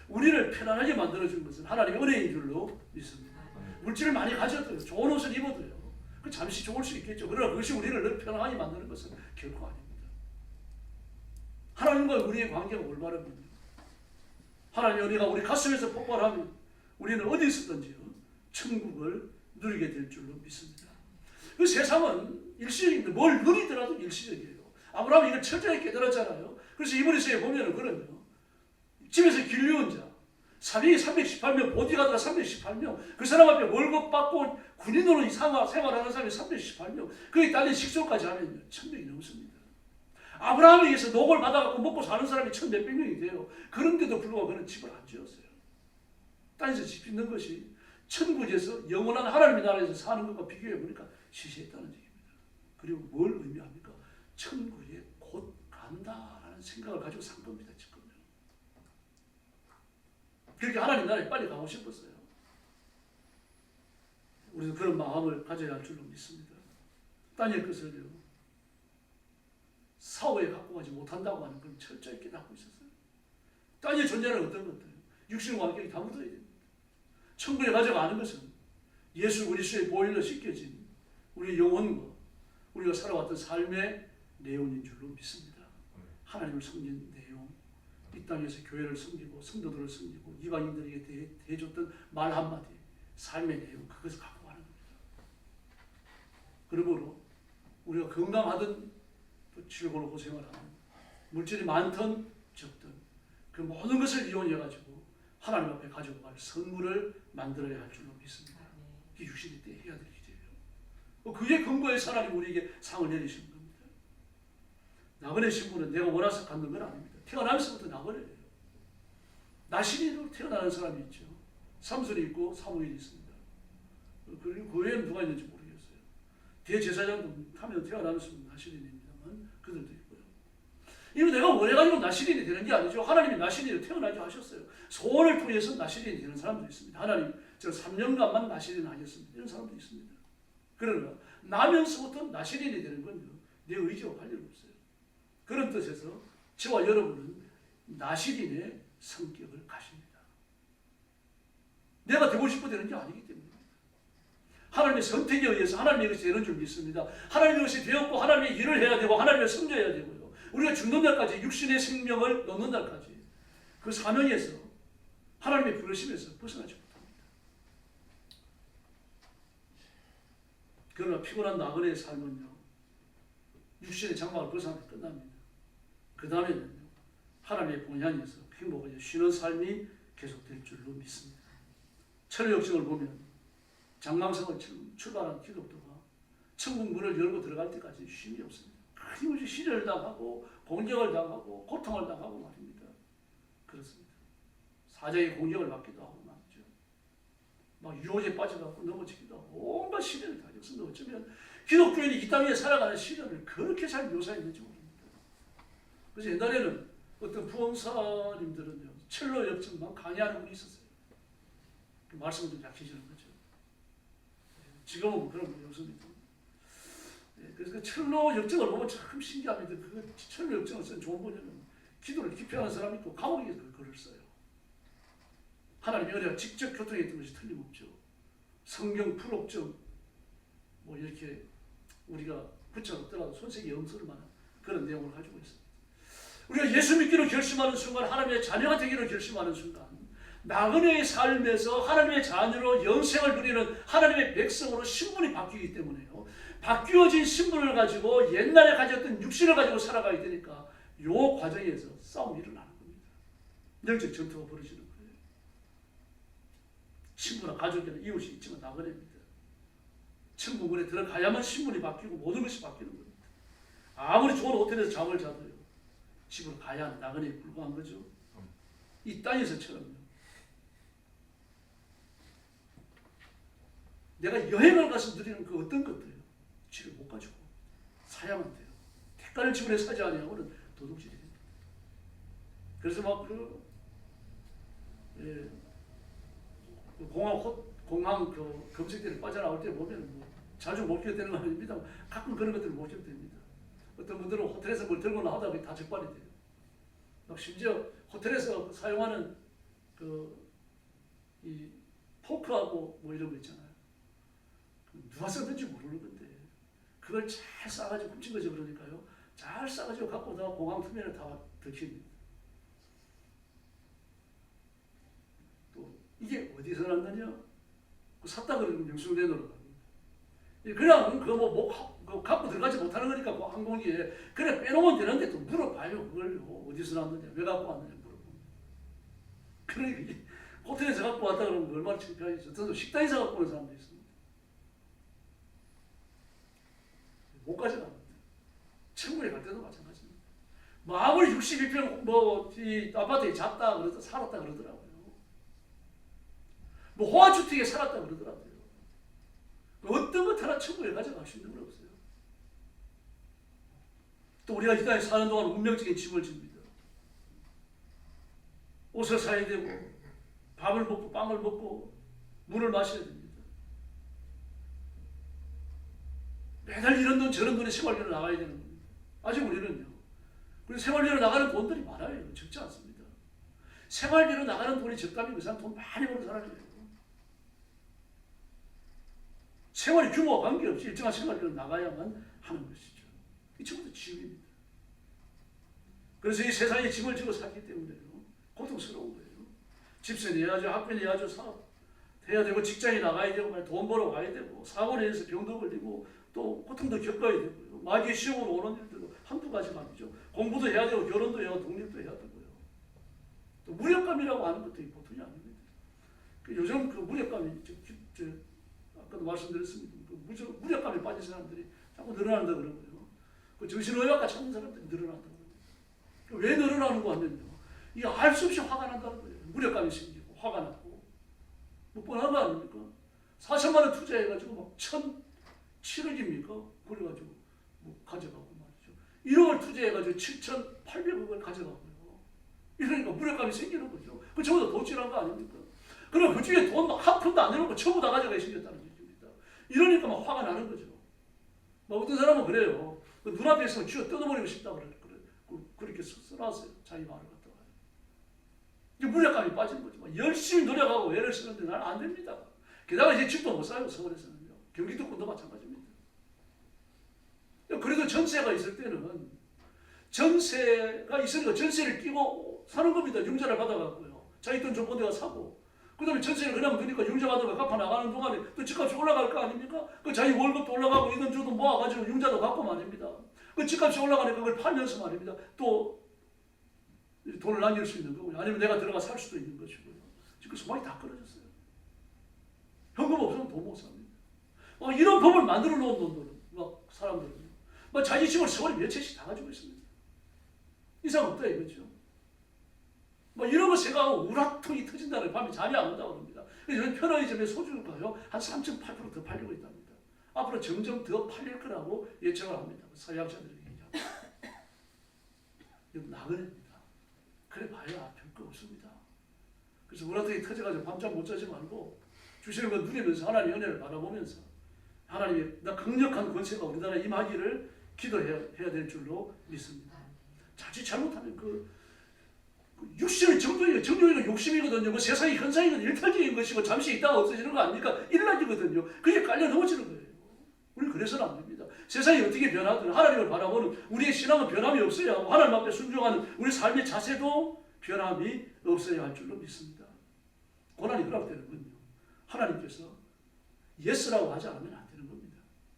우리를 편안하게 만들어주는 것은 하나님의 은혜인 줄로 믿습니다. 물질을 많이 가져도요, 좋은 옷을 입어도요, 그 잠시 좋을 수 있겠죠. 그러나 그것이 우리를 늘 편안하게 만드는 것은 결코 아닙니다. 하나님과 우리의 관계가 올바르면요, 하나님의 은혜가 우리 가슴에서 폭발하면 우리는 어디 있었든지요 천국을 누리게 될 줄로 믿습니다. 그 세상은 일시적인데 뭘 누리더라도 일시적이에요. 아브라함이 이걸 철저히 깨달았잖아요. 그래서 이브리서에 보면은 그러면 집에서 길리온 자, 사병이 318명, 보디가드가 318명, 그 사람 앞에 월급 받고 군인으로 생활하는 사람이 318명, 그에 딸린 식소까지 하면 1000명이 넘습니다. 아브라함에게서 녹을 받아갖고 먹고 사는 사람이 1000몇백 명이 돼요. 그런데도 불구하고 그는 집을 안 지었어요. 땅에서 집 짓는 것이 천국에서 영원한 하나님의 나라에서 사는 것과 비교해 보니까 시시했다는 얘기입니다. 그리고 뭘 의미합니까? 천국에 곧 간다라는 생각을 가지고 산 겁니다. 지금요. 그렇게 하나님 나라에 빨리 가고 싶었어요. 우리도 그런 마음을 가져야 할 줄로 믿습니다. 다니엘 것을요, 사후에 갖고 가지 못한다고 하는 걸 철저히 깨닫고 있었어요. 다니엘 존재는 어떤 것들요? 육신과 관계가 다 묻어야 됩니다. 천국에 가져가는 것은 예수 그리스도의 보혈로 씻겨진 우리의 영혼과 우리가 살아왔던 삶의 내용인 줄로 믿습니다. 하나님을 섬긴 내용, 이 땅에서 교회를 섬기고 성도들을 섬기고 이방인들에게 대해줬던 말 한마디, 삶의 내용, 그것을 갖고 가는 겁니다. 그러므로 우리가 건강하든 또 즐거운 고생을 하든 물질이 많든 적든 그 모든 것을 이용해가지고 하나님 앞에 가지고 갈 선물을 만들어야 할 줄로 믿습니다. 그게 육신의 때 해야 될 일이에요. 그게 근거에서 하나님 우리에게 상을 내리시는 겁니다. 나그네 신부는 내가 원해서 갖는 건 아닙니다. 태어나면서부터 나그네예요. 나시린으로 태어나는 사람이 있죠. 삼손이 있고 사무엘이 있습니다. 그리고 그 외에는 누가 있는지 모르겠어요. 대제사장도 하면 태어나면서 나시린입니다만 그들도 있고요. 이거 내가 원해가지고 나시린이 되는 게 아니죠. 하나님이 나시린으로 태어나게 하셨어요. 소원을 통해서 나시린이 되는 사람도 있습니다. 하나님, 저 3년간만 나시린 하겠습니다. 이런 사람도 있습니다. 그러나 나면서부터 나시린이 되는 건요, 내 의지와 관련 없어요. 그런 뜻에서 저와 여러분은 나시린의 성격을 가십니다. 내가 되고 싶어 되는 게 아니기 때문입니다. 하나님의 선택에 의해서 하나님의 것이 되는 줄 믿습니다. 하나님의 것이 되었고 하나님의 일을 해야 되고 하나님을 섬겨야 되고요. 우리가 죽는 날까지 육신의 생명을 넣는 날까지 그 사명에서 하나님의 부르심에서 벗어나지 못합니다. 그러나 피곤한 나그네의 삶은요, 육신의 장막을 벗어나면 끝납니다. 그 다음에는요, 하나님의 본향에서 행복하게 쉬는 삶이 계속될 줄로 믿습니다. 철로역정을 보면 장망성을 출발한 기독도가 천국 문을 열고 들어갈 때까지 쉼이 없습니다. 끊임없이 시련을 당하고 공격을 당하고 고통을 당하고 말입니다. 그렇습니다. 사자의 공격을 받기도 하고 말이죠. 막 유혹에 빠져갖고 넘어지기도 하고 온갖 시련을 당하죠. 그런데 어쩌면 기독교인이 이 땅에 살아가는 시련을 그렇게 잘 묘사했는지 모릅니다. 그래서 옛날에는 어떤 부흥사님들은요, 철로 역정만 강의하는 분이 있었어요. 그 말씀을 좀 약해지는 거죠. 지금은 그런 분이 없습니다. 그래서 그 철로 역정을 보면 참 신기합니다. 그 철로 역정을 쓴 좋은 번역은 기도를 기피하는 사람이 있고 감옥에 글을 써요. 하나님의 은혜가 직접 교통했던 것이 틀림없죠. 성경 풀옥정 뭐 이렇게 우리가 붙여놓더라도 손색이 없을 만한 그런 내용을 가지고 있습니다. 우리가 예수 믿기로 결심하는 순간, 하나님의 자녀가 되기로 결심하는 순간, 나그네의 삶에서 하나님의 자녀로 영생을 누리는 하나님의 백성으로 신분이 바뀌기 때문에요. 바뀌어진 신분을 가지고 옛날에 가졌던 육신을 가지고 살아가야 되니까 이 과정에서 싸움이 일어나는 겁니다. 영적 전투가 벌어지는 거예요. 친구나 가족이나 이웃이 있지만 나그네입니다. 천국문에 들어가야만 신분이 바뀌고 모든 것이 바뀌는 겁니다. 아무리 좋은 호텔에서 잠을 자도요, 집으로 가야 하는 나그네에 불과한 거죠. 이 땅에서처럼요. 내가 여행을 가서 누리는 그 어떤 것들이요, 집에 못 가지고 사야만 돼요. 택가를 지불해 사지 아니하고는 도둑질이 됩니다. 그래서 막 공항 그 검색대를 빠져나올 때 보면 뭐 자주 목격되는 건 아닙니다. 가끔 그런 것들을 목격됩니다. 어떤 분들은 호텔에서 뭘 들고 나오다가 다 적발이 돼요. 막 심지어 호텔에서 사용하는 이 포크하고 뭐 이런 거 있잖아요. 누가 썼는지 모르는 건데 그걸 잘 싸가지고 훔친 거죠. 그러니까요. 잘 싸가지고 갖고 오다가 공항 터미널에 다 들킵니다. 또 이게 어디서 났느냐? 샀다 그러면 영수증내놓으러 갑니다. 그냥 그거 갖고 들어가지 못하는 거니까 그 항공기에 그래 빼놓으면 되는데 또 물어봐요. 그걸요. 어디서 났느냐? 왜 갖고 왔느냐 물어봅니다. 그러니까 호텔에서 갖고 왔다 그러면 얼마나 창피하겠어요. 저도 식당에서 갖고 오는 사람도 있습니다. 못 가져갑니다. 천국에 갈 때도 마찬가지입니다. 아무리 62평 이 아파트에 잤다 그러다 살았다 그러더라고요. 호화주택에 살았다 그러더라고요. 어떤 것 하나 천국에 가져갈 수 있는 건 없어요. 또 우리가 이 땅에 사는 동안 운명적인 짐을 집니다. 옷을 사야 되고 밥을 먹고 빵을 먹고 물을 마셔야 됩니다. 매달 이런 돈 저런 돈에 생활비로 나가야 되는 겁니다. 아직 우리는요. 그리고 생활비로 나가는 돈들이 많아요. 적지 않습니다. 생활비로 나가는 돈이 적다면 그 사람 돈 많이 버는 사람이에요. 생활의 규모와 관계없이 일정한 생활비로 나가야만 하는 것이죠. 이 전부 다 짐입니다. 그래서 이 세상에 짐을 지고 살기 때문에요. 고통스러운 거예요. 집세 내야죠. 학비 내야죠. 사업 해야 되고 직장에 나가야 되고 돈 벌어 와야 되고 사고 내서 병도 걸리고 또 고통도 겪어야 되고요. 마귀의 시험으로 오는 일들도 한두 가지가 아니죠. 공부도 해야 되고 결혼도 해야 되고 독립도 해야 되고요. 또 무력감이라고 하는 것도 보통이 아닙니다. 요즘 그 무력감이 아까도 말씀드렸습니다. 그 무력감에 빠진 사람들이 자꾸 늘어난다 그러고요. 그 정신의학과 찾는 사람들이 늘어난다 그러고요. 왜 늘어나는 거 하면요. 이게 알 수 없이 화가 난다는 거예요. 무력감이 생기고 화가 나고 뭐 뻔한 거 아닙니까? 4천만 원 투자해가지고 막 1,007억입니까? 그래가지고 뭐 가져가고 말이죠. 1억을 투자해가지고 7,800억을 가져가고요. 이러니까 무력감이 생기는 거죠. 그 전부 다 도질한 거 아닙니까? 그럼 그 중에 돈 한 푼도 안 내놓고 전부 다 가져가야 생겼다는 얘기입니다. 이러니까 막 화가 나는 거죠. 막 어떤 사람은 그래요. 그 눈앞에 있으면 쥐어 뜯어버리고 싶다 그렇게 써놨어요. 자기 말을 갖다가. 이게 무력감이 빠진 거죠. 막 열심히 노력하고 애를 쓰는데 나는 안 됩니다. 게다가 이제 집도 못 사요. 서울에서는요. 경기도권도 마찬가지입니다. 그래도 전세가 있을 때는 전세가 있으니까 전세를 끼고 사는 겁니다. 융자를 받아갖고요. 자기 돈 좋은 데가 사고. 그 다음에 전세를 그냥 드니까 융자 받아가 갚아 나가는 동안에 또 집값이 올라갈 거 아닙니까? 그 자기 월급도 올라가고 이돈 저도 모아가지고 융자도 갚고 말입니다. 그 집값이 올라가니까 그걸 팔면서 말입니다. 또 돈을 남길 수 있는 거고요. 아니면 내가 들어가 살 수도 있는 것이고요. 지금 소망이 다 끊어졌어요. 현금 없으면 돈 못 삽니다. 이런 법을 만들어 놓은 놈들은 막 사람들은요. 막 자기 집을 서울에 몇 채씩 다 가지고 있습니다. 이상 없다 이거죠. 이런 거 생각하고 우라통이 터진다는 밤에 잠이 안 온다고 합니다. 그래서 편의점에 소주가요 한 3.8% 더 팔리고 있답니다. 앞으로 점점 더 팔릴 거라고 예측을 합니다. 서양자들이 얘기하고. 이건 나그네입니다. 그래 봐야 별거 없습니다. 그래서 우라통이 터져가지고 밤잠 못 자지 말고 주시는 거 누리면서 하나님의 은혜를 바라보면서 하나님의 강력한 권세가 우리나라에 임하기를 기도해야 될 줄로 믿습니다. 자칫 잘못하면 육신의 정욕이가 욕심이거든요. 세상의 현상이거든요. 일탈적인 것이고 잠시 있다가 없어지는 거 아닙니까? 일락이거든요. 그게 깔려 넘어지는 거예요. 우리는 그래서는 안 됩니다. 세상이 어떻게 변하든 하나님을 바라보는 우리의 신앙은 변함이 없어야 하고 하나님 앞에 순종하는 우리 삶의 자세도 변함이 없어야 할 줄로 믿습니다. 고난이 허락되는 건요. 하나님께서 예스라고 하지 않으면 안 되는 겁니다.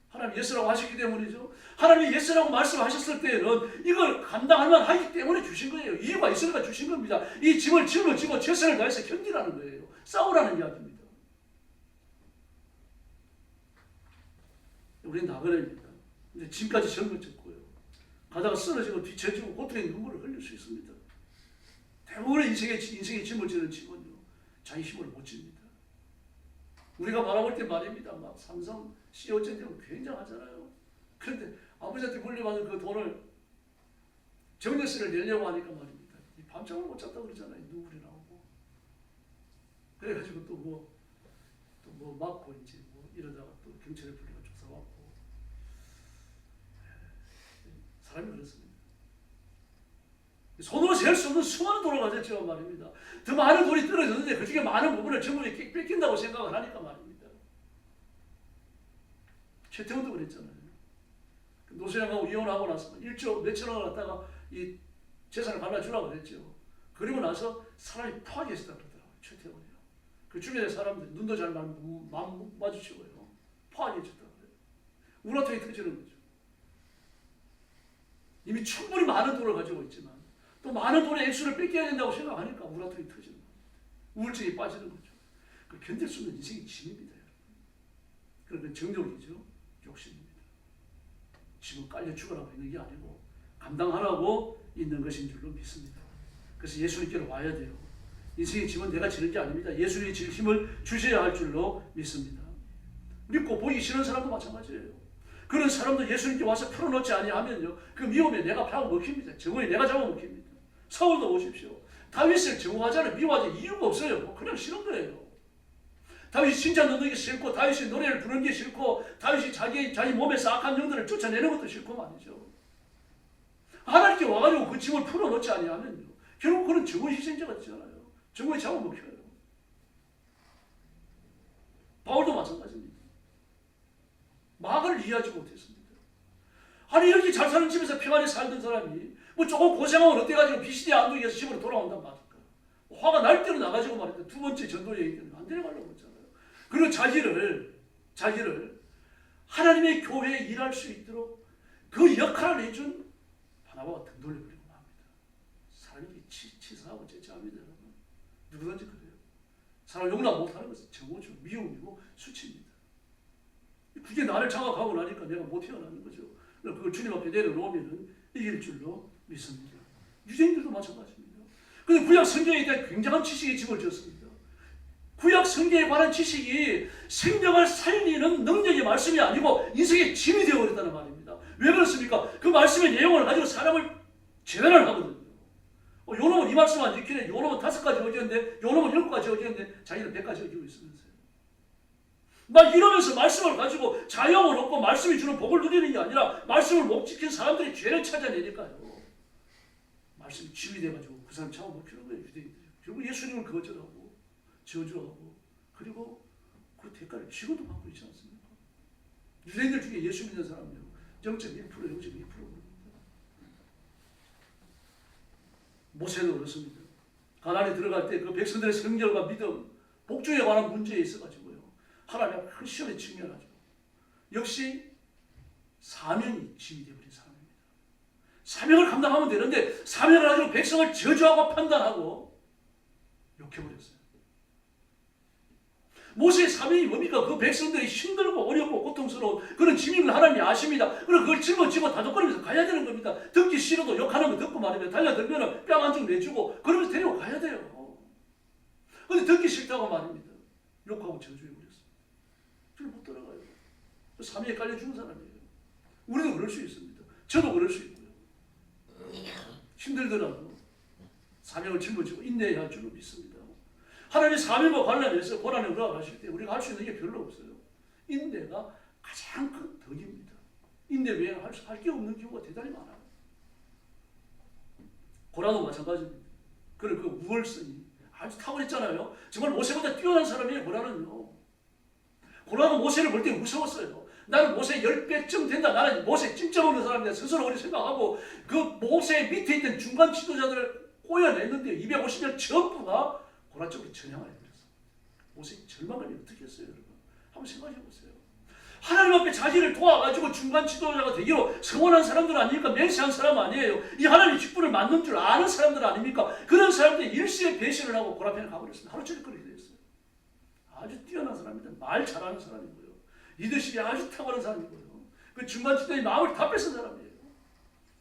하나님 예스라고 하셨기 때문이죠. 하나님이 예스라고 말씀하셨을 때는 이걸 감당할 만하기 때문에 주신 거예요. 이유가 있으니까 주신 겁니다. 이 짐을 짊어지고 최선을 다해서 견디라는 거예요. 싸우라는 이야기입니다. 우리는 나그네입니다. 근데 짐까지 짊어졌고요. 가다가 쓰러지고 뒤처지고 고통의 눈물을 흘릴 수 있습니다. 대부분의 인생의 짐을 지는 짐은요, 자기 힘을 못 집니다. 우리가 바라볼 때 말입니다. 막 삼성 CEO 되면 굉장하잖아요. 그런데 아버지한테 물려받은 그 돈을 정년세를 내려고 하니까 말입니다. 밤잠을 못 잤다고 그러잖아요. 눈물이 나오고. 그래가지고 또 뭐 맞고 이제 뭐 이러다가 또 경찰에 불려가 조사받고. 사람이 그렇습니다. 손으로 셀 수 없는 수많은 돈을 가졌지만 말입니다. 더 많은 돈이 떨어졌는데 그중에 많은 부분을 정부에 뺏긴다고 생각을 하니까 말입니다. 최태원도 그랬잖아요. 노소양하고 이혼하고 나서 1조 몇천 원을 갖다가 이 재산을 갈라주라고 그랬죠. 그리고 나서 사람이 파괴했다고 그러더라고요. 최태원이요. 그 주변의 사람들 눈도 잘 마주치고요. 파괴해줬다고 그래요. 우라통이 터지는 거죠. 이미 충분히 많은 돈을 가지고 있지만 또 많은 돈의 액수를 뺏겨야 된다고 생각하니까 우라통이 터지는 겁니다. 우울증에 빠지는 거죠. 그 견딜 수 없는 인생의 짐입니다. 그러니까 정욕이죠. 욕심입니다. 짐은 깔려 죽으라고 있는 게 아니고 감당하라고 있는 것인 줄로 믿습니다. 그래서 예수님께로 와야 돼요. 인생의 짐은 내가 지는 게 아닙니다. 예수님이 질 힘을 주셔야 할 줄로 믿습니다. 믿고 보기 싫은 사람도 마찬가지예요. 그런 사람도 예수님께 와서 풀어놓지 아니하면요, 그 미움에 내가 잡아먹힙니다. 정오에 내가 잡아먹힙니다. 사울도 보십시오. 다윗을 정오하자는 미워하지 이유가 없어요. 그냥 싫은 거예요. 다윗이 칭찬 듣는 게 싫고, 다윗이 노래를 부르는 게 싫고, 다윗이 자기 몸에서 악한 영들을 쫓아내는 것도 싫고 말이죠. 하나님께 와가지고 그 짐을 풀어놓지 아니하면요, 결국 그런 정오의 희생자가 되잖아요. 정오에 잡아먹혀요. 바울도 마찬가지입니다. 마가를 이해하지 못했습니다. 아니 이렇게 잘 사는 집에서 평안히 살던 사람이 뭐 조금 고생하면 어때가지고 비시대 안동에서 집으로 돌아온단 말일까. 화가 날 대로 나가지고 말이야. 두 번째 전도 여행 때는 안 데려가려고 했잖아요. 그리고 자기를 하나님의 교회에 일할 수 있도록 그 역할을 해준 바나바가 등 돌려버리고 맙니다. 사람이 치사하고 째째합니다. 여러분. 누구든지 그래요. 사람 용납 못하는 것은 정오죠. 미움이고 수치입니다. 그게 나를 장악하고 나니까 내가 못 태어나는 거죠. 그걸 주님 앞에 내려놓으면 이길 줄로 믿습니다. 유대인들도 마찬가지입니다. 그런데 구약 성경에 대한 굉장한 지식의 짐을 졌습니다. 구약 성경에 관한 지식이 생명을 살리는 능력의 말씀이 아니고 인생의 짐이 되어버렸다는 말입니다. 왜 그렇습니까? 그 말씀의 내용을 가지고 사람을 재단을 하거든요. 요놈은 이 말씀 안 지키네. 요놈은 5가지 어기었는데, 요놈은 10가지 어기었는데, 자기는 100가지 어기고 있으면서요. 막 이러면서 말씀을 가지고 자유함을 얻고 말씀이 주는 복을 누리는 게 아니라 말씀을 못 지킨 사람들이 죄를 찾아내니까요. 말씀이 짐이 돼가지고 그 사람 잡아먹히는 거예요. 유대인들이. 결국 예수님을 거절하고 저주하고 그리고 그 대가를 지금도 받고 있지 않습니까? 유대인들 중에 예수 믿는 사람은요 0.1%, 0.2%입니다. 모세도 그렇습니다. 가나안에 들어갈 때 그 백성들의 성결과 믿음, 복종에 관한 문제에 있어가지고요. 하나님 앞에 큰 시험에 직면하죠. 역시 사명이 짐이 되어버린 사람입니다. 사명을 감당하면 되는데 사명을 가지고 백성을 저주하고 판단하고 욕해버렸어요. 모세의 사명이 뭡니까? 그 백성들이 힘들고 어렵고 고통스러운 그런 짐임을 하나님이 아십니다. 그리고 그걸 짊어지고 다독거리면서 가야 되는 겁니다. 듣기 싫어도 욕하는 거 듣고 말이면 달려들면 뺨 한 쪽 내주고 그러면서 데리고 가야 돼요. 그런데 듣기 싫다고 말입니다. 욕하고 저주해버렸어요. 그걸 못 따라가요. 사명에 깔려 죽은 사람이에요. 우리도 그럴 수 있습니다. 저도 그럴 수 있고요. 힘들더라도 사명을 짊어지고 인내해야 할 줄로 믿습니다. 하나님의 사명과 관련해서 고난에 올라가실 때 우리가 할 수 있는 게 별로 없어요. 인내가 가장 큰 덕입니다. 인내 외에는 할 게 없는 경우가 대단히 많아요. 고라도 마찬가지입니다. 그리고 그 우월성이 아주 탁월했잖아요. 정말 모세보다 뛰어난 사람이에요. 고라는요. 고라도 모세를 볼 때 무서웠어요. 나는 모세 10배쯤 된다. 나는 모세 찜쪄 먹는 사람이다. 스스로 그렇게 생각하고 그 모세 밑에 있던 중간 지도자들을 꼬여냈는데 250명 전부가 고라 쪽으로 전향을 해버렸어요. 모세의 절망감이 어떻게 했어요, 여러분? 한번 생각해 보세요. 하나님 앞에 자기를 도와가지고 중간 지도자가 되기로 성원한 사람들 아닙니까? 맹세한 사람 아니에요. 이 하나님의 직분을 맡는 줄 아는 사람들 아닙니까? 그런 사람들이 일시에 배신을 하고 고라편에 가버렸습니다. 하루 종일 그렇게 됐어요. 아주 뛰어난 사람입니다. 말 잘하는 사람이고요. 리더십이 아주 탁월한 사람이고요. 그 중간지대의 마음을 다 뺏은 사람이에요.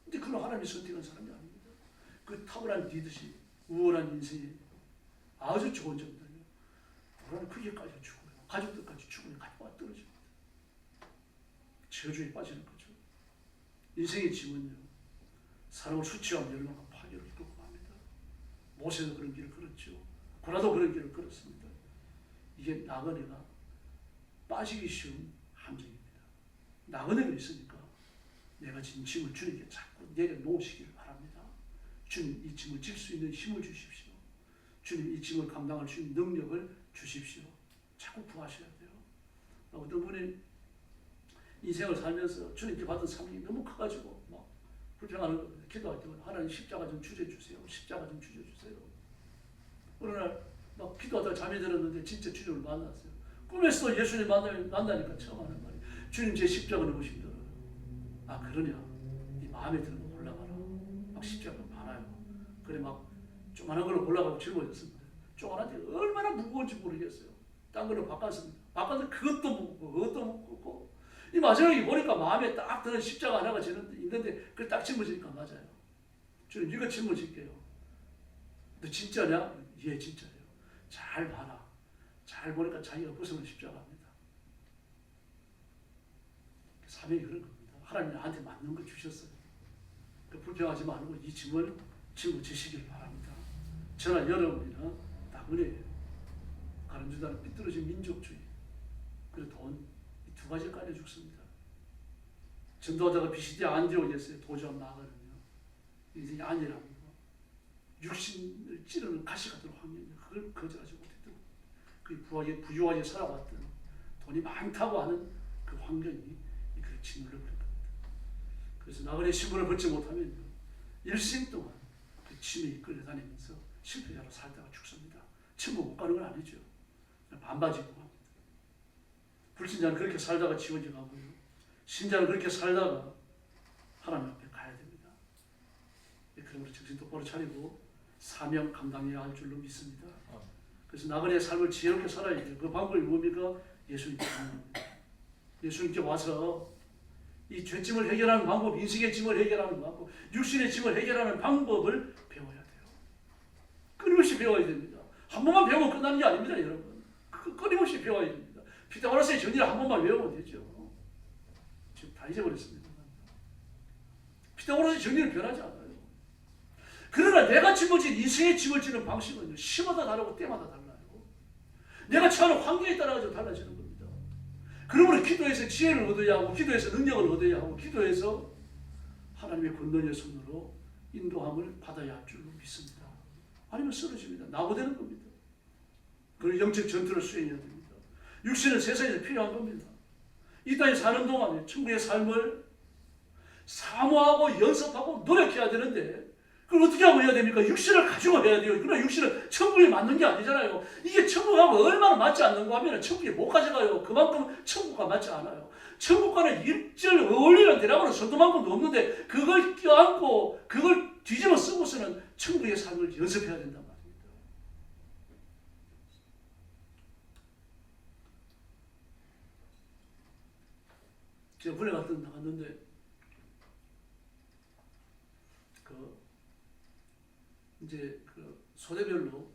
근데 그는 하나님이 선택한 사람이 아닙니다. 그 탁월한 리더십, 우월한 인생이 아주 좋은 점들요. 불안은 크게까지 죽어요. 가족들까지 죽으면 가족과 떨어집니다. 저주에 빠지는 거죠. 인생의 짐은요, 사람을 수치하고 멸망과 파괴를 이끌고 갑니다. 모세도 그런 길을 걸었죠. 고라도 그런 길을 걸었습니다. 이게 나그네가 빠지기 쉬운 함정입니다. 나그네가 있으니까 내가 진 짐을 주님께 자꾸 내려놓으시기를 바랍니다. 주님, 이 짐을 질 수 있는 힘을 주십시오. 주님, 이 짐을 감당할 수 있는 능력을 주십시오. 자꾸 구하셔야 돼요. 어떤 분이 인생을 살면서 주님께 받은 사명이 너무 커가지고 막 불평하는 겁니다. 기도할 때마다 하나님 십자가 좀 주셔주세요. 십자가 좀 주셔주세요. 어느 날 막 기도하다가 잠이 들었는데 진짜 주님을 만났어요. 꿈에서 예수님 만나니까 처음 하는 말이, 주님 제 십자가 너무 힘들어요. 아 그러냐? 네 마음에 드는 거 골라봐라. 막 십자가 많아요. 그래 막 조그만한 걸로 골라가고 짊어졌습니다. 조그만한 게 얼마나 무거운지 모르겠어요. 딴 걸로 바꿨습니다. 바꿨는데 그것도 무겁고 그것도 무겁고 이 마지막에 보니까 마음에 딱 드는 십자가 하나가 있는데 그걸 딱 짊어지니까 맞아요. 주님 이거 짊어질게요. 너 진짜냐? 예 진짜예요. 잘 봐라. 잘 보니까 자기가 벗어난 십자가입니다. 사명이 그런 겁니다. 하나님 나한테 맞는 거 주셨어요. 불평하지 말고 이 짐을 짊어지시길 바랍니다. 저나 여러분이나 나그네예요. 가늠주다는 삐뚤어진 민족주의, 그리고 돈, 이 두 가지를 깔려 죽습니다. 전도하다가 비시디아 안디옥이었어요. 도저히 나가는요. 인생이 아니랍니다. 육신을 찌르는 가시 같은 환경이요. 그걸 거절하지 못했던, 그 부유하게 살아왔던, 돈이 많다고 하는 그 환경이 그를 짓눌러버린 겁니다. 그래서 나그네 신분을 벗지 못하면요, 일생 동안 그 짐에 이끌려 다니면서 실패자로 살다가 죽습니다. 천국 못 가는 건 아니죠. 반바지고 합니다. 불신자는 그렇게 살다가 지워져 가고요. 신자는 그렇게 살다가 하나님 앞에 가야 됩니다. 그러므로 정신 똑바로 차리고 사명 감당해야 할 줄로 믿습니다. 그래서 나그네의 삶을 지혜롭게 살아야 돼요. 그 방법이 뭡니까? 예수님께 가는 겁니다. 예수님께 와서 이 죄짐을 해결하는 방법, 인생의 짐을 해결하는 방법, 육신의 짐을 해결하는 방법을 배워야 돼요. 끊임없이 배워야 됩니다. 한 번만 배우면 끝나는 게 아닙니다, 여러분. 끊임없이 배워야 됩니다. 피타고라스의 정리를 한 번만 외우면 되죠. 지금 다 잊어버렸습니다. 피타고라스의 정리는 변하지 않아요. 그러나 내가 짊어진 인생의 짐을 지는 방식은요, 시마다 다르고 때마다 달라요. 내가 처하는 환경에 따라서 달라지는 겁니다. 그러므로 기도에서 지혜를 얻어야 하고, 기도에서 능력을 얻어야 하고, 기도에서 하나님의 권능의 손으로 인도함을 받아야 할 줄로 믿습니다. 아니면 쓰러집니다. 나고되는 겁니다. 그리고 영적 전투를 수행해야 됩니다. 육신은 세상에서 필요한 겁니다. 이 땅에 사는 동안에 천국의 삶을 사모하고 연습하고 노력해야 되는데, 그걸 어떻게 하고 해야 됩니까? 육신을 가지고 해야 돼요. 그러나 육신은 천국에 맞는 게 아니잖아요. 이게 천국하고 얼마나 맞지 않는가 하면 천국에 못 가져가요. 그만큼 천국과 맞지 않아요. 천국과는 일절 어울리는 대답으로 선도만큼도 없는데, 그걸 껴안고 그걸 뒤집어 쓰고서는 천국의 삶을 연습해야 된단 말입니다. 제가 군에 나갔는데 이제 그 소대별로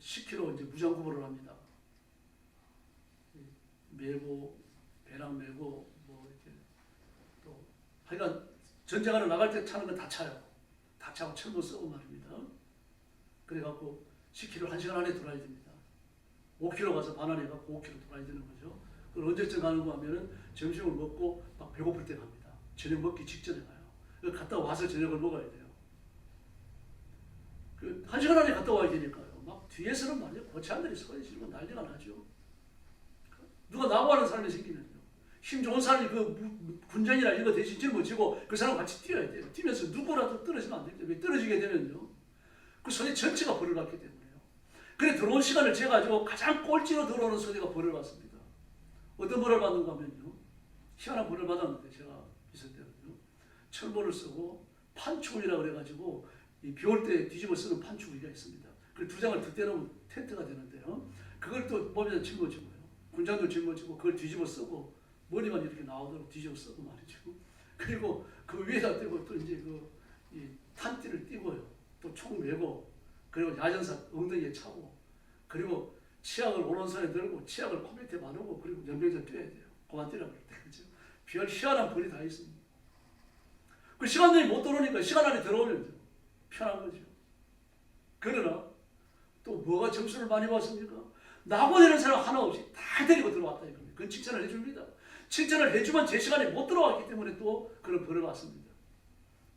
10km 이제 무장구보를 합니다. 메고 배낭 메고 뭐 이렇게 또 하여간 전쟁하러 나갈 때 차는 건 다 차요. 다 차고 철도 쓰고 말입니다. 그래갖고 10km 1시간 안에 돌아야 됩니다. 5km 가서 반환해 갖고 5km 돌아야 되는 거죠. 그걸 언제쯤 가는 거 하면은 점심을 먹고 막 배고플 때 갑니다. 저녁 먹기 직전에 가요. 갔다 와서 저녁을 먹어야 돼요. 그 1시간 안에 갔다 와야 되니까요. 막 뒤에서는 말이야 고치안들이 소리 지르고 난리가 나죠. 누가 나고하는 사람이 생기면요, 힘 좋은 사람이 그 군장이나 이거 대신 짊어지고 그 사람 같이 뛰어야 돼요. 뛰면서 누구라도 떨어지면 안 됩니다. 왜 떨어지게 되면요, 그 소리 전체가 벌을 받기 때문에요. 그래 들어온 시간을 재가지고 가장 꼴찌로 들어오는 소리가 벌을 받습니다. 어떤 벌을 받는가 하면요, 희한한 벌을 받았는데 제가 있을 때는요, 철문을 쓰고 판축이라고 그래가지고 비 올 때 뒤집어 쓰는 판축기가 있습니다. 그 두 장을 덧대놓으면 텐트가 되는데요, 그걸 또 몸에다 짊어지고요, 군장도 짊어지고 그걸 뒤집어 쓰고 머리만 이렇게 나오도록 뒤집었어도 말이죠. 그리고 그 위에다 띄고 또 이제 이 탄띠를 띄고요. 또 총 메고 그리고 야전사 엉덩이에 차고 그리고 치약을 오른손에 들고 치약을 코 밑에 바르고 그리고 연병장 뛰어야 돼요. 그만 뛰라고 그럴 때 그죠. 별 희한한 벌이 다 있습니다. 그 시간 내에 못 들어오니까 시간 안에 들어오면 편한 거죠. 그러나 또 뭐가 점수를 많이 받습니까? 나고 되는 사람 하나 없이 다 데리고 들어왔다 이겁니다. 그건 칭찬을 해줍니다. 칭찬을 해주면 제 시간에 못 들어왔기 때문에 또 그런 벌을 받습니다.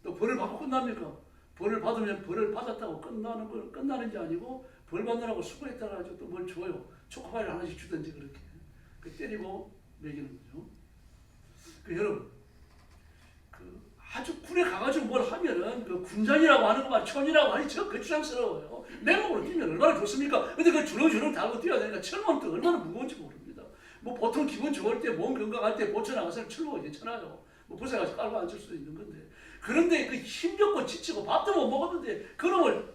또 벌을 받고 끝납니까? 벌을 받으면 벌을 받았다고 끝나는 건 끝나는 게 아니고 벌 받느라고 수고했다가 아주 또 뭘 줘요. 초코파이를 하나씩 주든지 그렇게 그 때리고 먹이는 거죠. 그 여러분 아주 굴에 가가지고 뭘 하면은 그 군장이라고 하는 것만 천이라고 하니 저 거추장스러워요. 맨몸으로 뛰면 얼마나 좋습니까? 근데 그 주렁주렁 달고 뛰어야 되니까 철몸은 또 얼마나 무거운지 모릅니다. 뭐 보통 기분 좋을 때, 몸 건강할 때 보쳐 나가서 철모가 괜찮아요. 뭐 부서가지고 깔고 앉을 수 있는 건데. 그런데 그 힘겹고 지치고 밥도 못 먹었는데 그놈을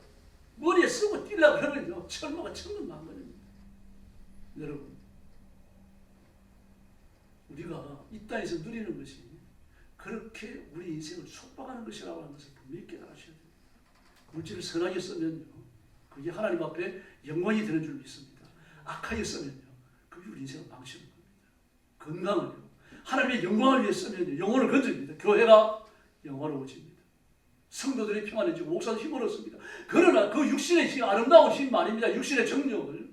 머리에 쓰고 뛰려고 그러면요. 철모가 천근만근입니다. 여러분, 우리가 이 땅에서 누리는 것이 그렇게 우리 인생을 속박하는 것이라고 하는 것을 분명히 깨달으셔야 됩니다. 물질을 선하게 쓰면요. 그게 하나님 앞에 영광이 되는 줄 믿습니다. 악하게 쓰면요. 그게 우리 인생을 망치는 겁니다. 건강을요. 하나님의 영광을 위해 쓰면요. 영혼을 건집니다. 교회가 영화로워집니다. 성도들이 평안해지고 목사도 힘을 얻습니다. 그러나 그 육신의 힘, 아름다운 힘 아닙니다. 육신의 정력을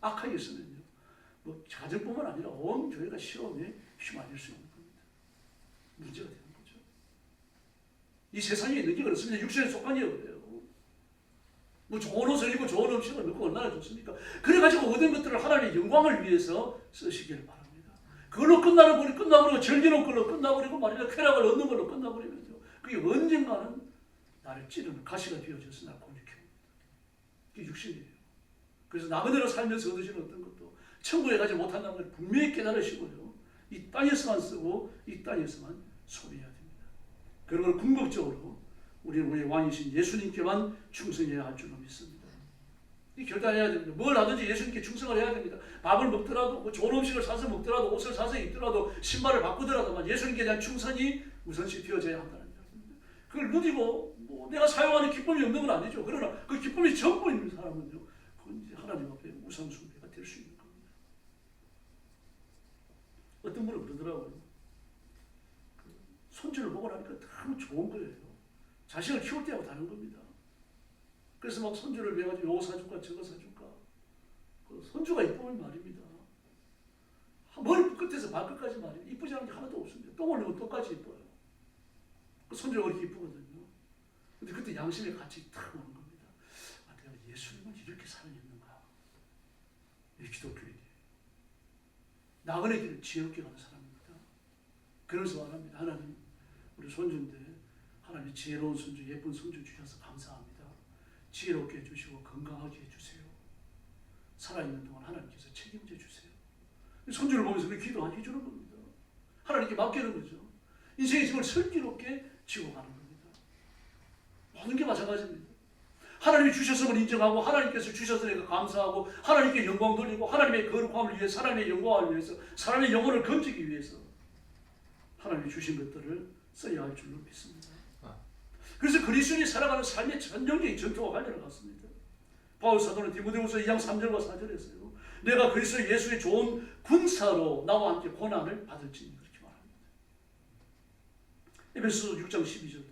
악하게 쓰면요. 뭐 가정뿐만 아니라 온 교회가 시험에 휘말릴 수 있는 문제가 되는 거죠. 이 세상에 있는 게 그렇습니다. 육신에 속한 게 그래요. 뭐 좋은 옷을 입고 좋은 음식을 먹고 얼마나 좋습니까? 그래가지고 얻은 것들을 하나님의 영광을 위해서 쓰시기를 바랍니다. 그걸로 끝나버리고 즐기는 걸로 끝나버리고 말이야 쾌락을 얻는 걸로 끝나버리면요. 그게 언젠가는 나를 찌르는 가시가 되어져서 나를 공격해옵니다. 이게 육신이에요. 그래서 나그네로 살면서 얻으시는 어떤 것도 천국에 가지 못한다는 걸 분명히 깨달으시고요. 이 땅에서만 쓰고 이 땅에서만 소비해야 됩니다. 그러므로 궁극적으로 우리는 우리 왕이신 예수님께만 충성해야 할 줄로 믿습니다. 이 결단해야 됩니다. 뭘 하든지 예수님께 충성을 해야 됩니다. 밥을 먹더라도 뭐 좋은 음식을 사서 먹더라도 옷을 사서 입더라도 신발을 바꾸더라도 예수님께 대한 충성이 우선시 되어져야 한다는 이야기입니다. 그걸 누리고 뭐 내가 사용하는 기쁨이 없는 건 아니죠. 그러나 그 기쁨이 전부 있는 사람은요. 그건 이제 하나님 앞에 우상 숭배가 될 수 있는 겁니다. 어떤 분은 그러더라고요. 손주를 보고 나니까 너무 좋은 거예요. 자식을 키울 때하고 다른 겁니다. 그래서 막 손주를 매가지고 요거 사줄까 저거 사줄까. 그 손주가 이쁘면 말입니다. 머리 끝에서 발끝까지 말이에요. 이쁘지 않은 게 하나도 없습니다. 똥 흘리면 똑같이 이뻐요. 그 손주가 그렇게 이쁘거든요. 근데 그때 양심의 가치 탁 오는 겁니다. 아, 내가 예수님은 이렇게 살아있는가. 이 기독교인이 나그네 길을 지혜롭게 가는 사람입니다. 그래서 말합니다. 하나님, 우리 손주인데 하나님 지혜로운 손주, 예쁜 손주 주셔서 감사합니다. 지혜롭게 해주시고 건강하게 해주세요. 살아있는 동안 하나님께서 책임져 주세요. 손주를 보면서 그 기도 안 해주는 겁니다. 하나님께 맡기는 거죠. 인생의 짐을 슬기롭게 지고 가는 겁니다. 모든 게 마찬가지입니다. 하나님이 주셨음을 인정하고 하나님께서 주셨으니까 감사하고 하나님께 영광 돌리고 하나님의 거룩함을 위해서 하나님의 영광을 위해서 사람의 영혼을 건지기 위해서 하나님이 주신 것들을 써야 할 줄로 믿습니다. 그래서 그리스도인이 살아가는 삶의 전형적인 전투와 관련을 갖습니다. 바울 사도는 디모데후서 2장 3절과 4절에서요. 내가 그리스도 예수의 좋은 군사로 나와 함께 고난을 받을지니 그렇게 말합니다. 에베소서 6장 12절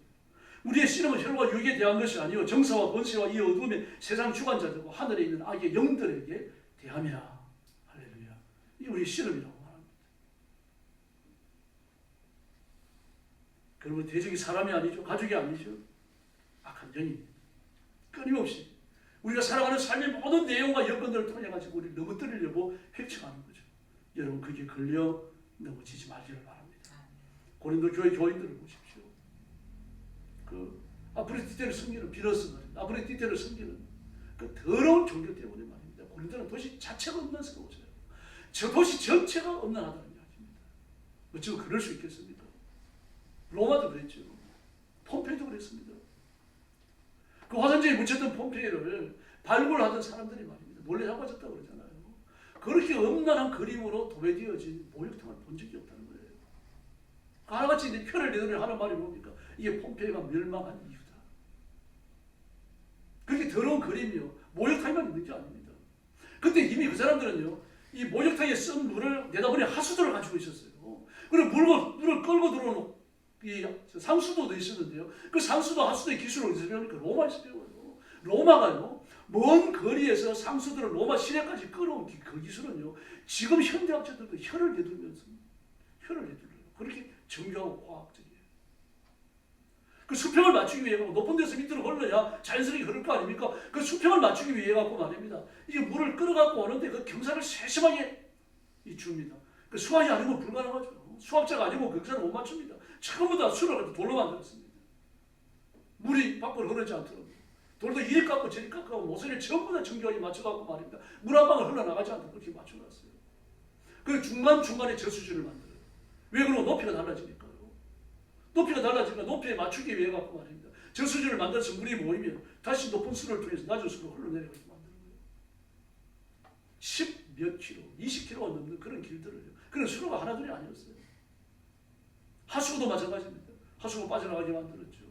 우리의 씨름은 혈과 육에 대한 것이 아니요 정사와 권세와 이 어둠의 세상 주관자들과 하늘에 있는 악의 영들에게 대함이라. 할렐루야. 이 우리의 씨름이라고 말합니다. 그러면 대적이 사람이 아니죠. 가족이 아니죠. 악한 영입니다. 끊임없이 우리가 살아가는 삶의 모든 내용과 여건들을 통해 가지고 우리를 넘어뜨리려고 획책하는 거죠. 여러분 그게 걸려 넘어지지 말기를 바랍니다. 고린도 교회 교인들을 보십시오. 그 아프로디테를 섬기는 비너스 말입니다. 아프로디테를 섬기는 그 더러운 종교 때문에 말입니다. 고린도는 도시 자체가 없는 세워져요. 저 도시 전체가 없는하다는 이야기입니다. 어쩌고 그럴 수 있겠습니까? 로마도 그랬죠. 폼페이도 그랬습니다. 그 화산재에 묻혔던 폼페이를 발굴하던 사람들이 말입니다. 몰래 잡아줬다고 그러잖아요. 그렇게 음란한 그림으로 도배되어진 목욕탕을 본 적이 없다는 거예요. 하나같이 이제 표를 내더니 하는 말이 뭡니까? 이게 폼페이가 멸망한 이유다. 그렇게 더러운 그림이요. 목욕탕에만 있는 게 아닙니다. 근데 이미 그 사람들은요, 이 목욕탕에 쓴 물을 내다보니 하수도를 가지고 있었어요. 그리고 물을 끌고 들어오는 이 상수도도 있었는데요. 그 상수도 하수도의 기술을 어디서 배우니까 로마에서 배워요. 로마가요, 먼 거리에서 상수도를 로마 시내까지 끌어온 그 기술은요, 지금 현대학자들도 혀를 내두르면서 그렇게 정교하고 과학적이에요. 그 수평을 맞추기 위해 높은 데서 밑으로 흘러야 자연스럽게 흐를 거 아닙니까? 그 수평을 맞추기 위해 갖고 말입니다. 이게 물을 끌어갖고 오는데 그 경사를 세심하게 줍니다. 그 수학이 아니고 불가능하죠. 수학자가 아니고 그 경사를 못 맞춥니다. 전부 다 수를 돌로 만들었습니다. 물이 밖으로 흐르지 않도록. 돌도 이리 깎고 저리 깎고 모서리를 전부 다 정교하게 맞춰갖고 말입니다. 물 한 방울 흘러나가지 않도록 그렇게 맞춰놨어요. 그리고 중간중간에 저수지를 만들어요. 왜 그러고 높이가 달라지니까요. 높이가 달라지니까 높이에 맞추기 위해 갖고 말입니다. 저수지를 만들어서 물이 모이면 다시 높은 수를 통해서 낮은 수로 흘러내려가서 만드는 거예요. 10몇 킬로, 20킬로가 넘는 그런 길들을요. 그런 수로가 하나둘이 아니었어요. 하수구도 마찬가지입니다. 하수구 빠져나가게 만들었죠.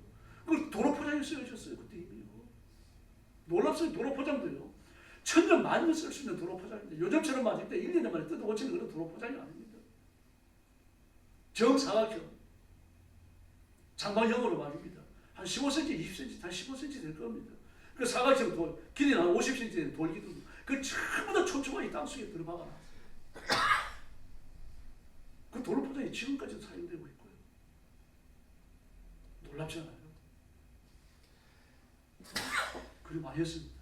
그 도로 포장이 쓰여졌어요. 그때 이미요. 놀랍어요. 도로 포장도요. 천년 만년 쓸 수 있는 도로 포장인데 요즘처럼 말입니다. 1년에 만에 뜯어 고치는 그런 도로 포장이 아닙니다. 정사각형, 장방형으로 말입니다. 한 15cm, 20cm, 한 15cm 될 겁니다. 그 사각형 돌, 길이는 한 50cm 되는 돌기둥, 그 전부 다 촘촘하게 땅속에 들어박아 놨어요. 그 도로 포장이 지금까지도 사용되고 있고요. 놀랍지 않아요? 그리고 많이 했습니다.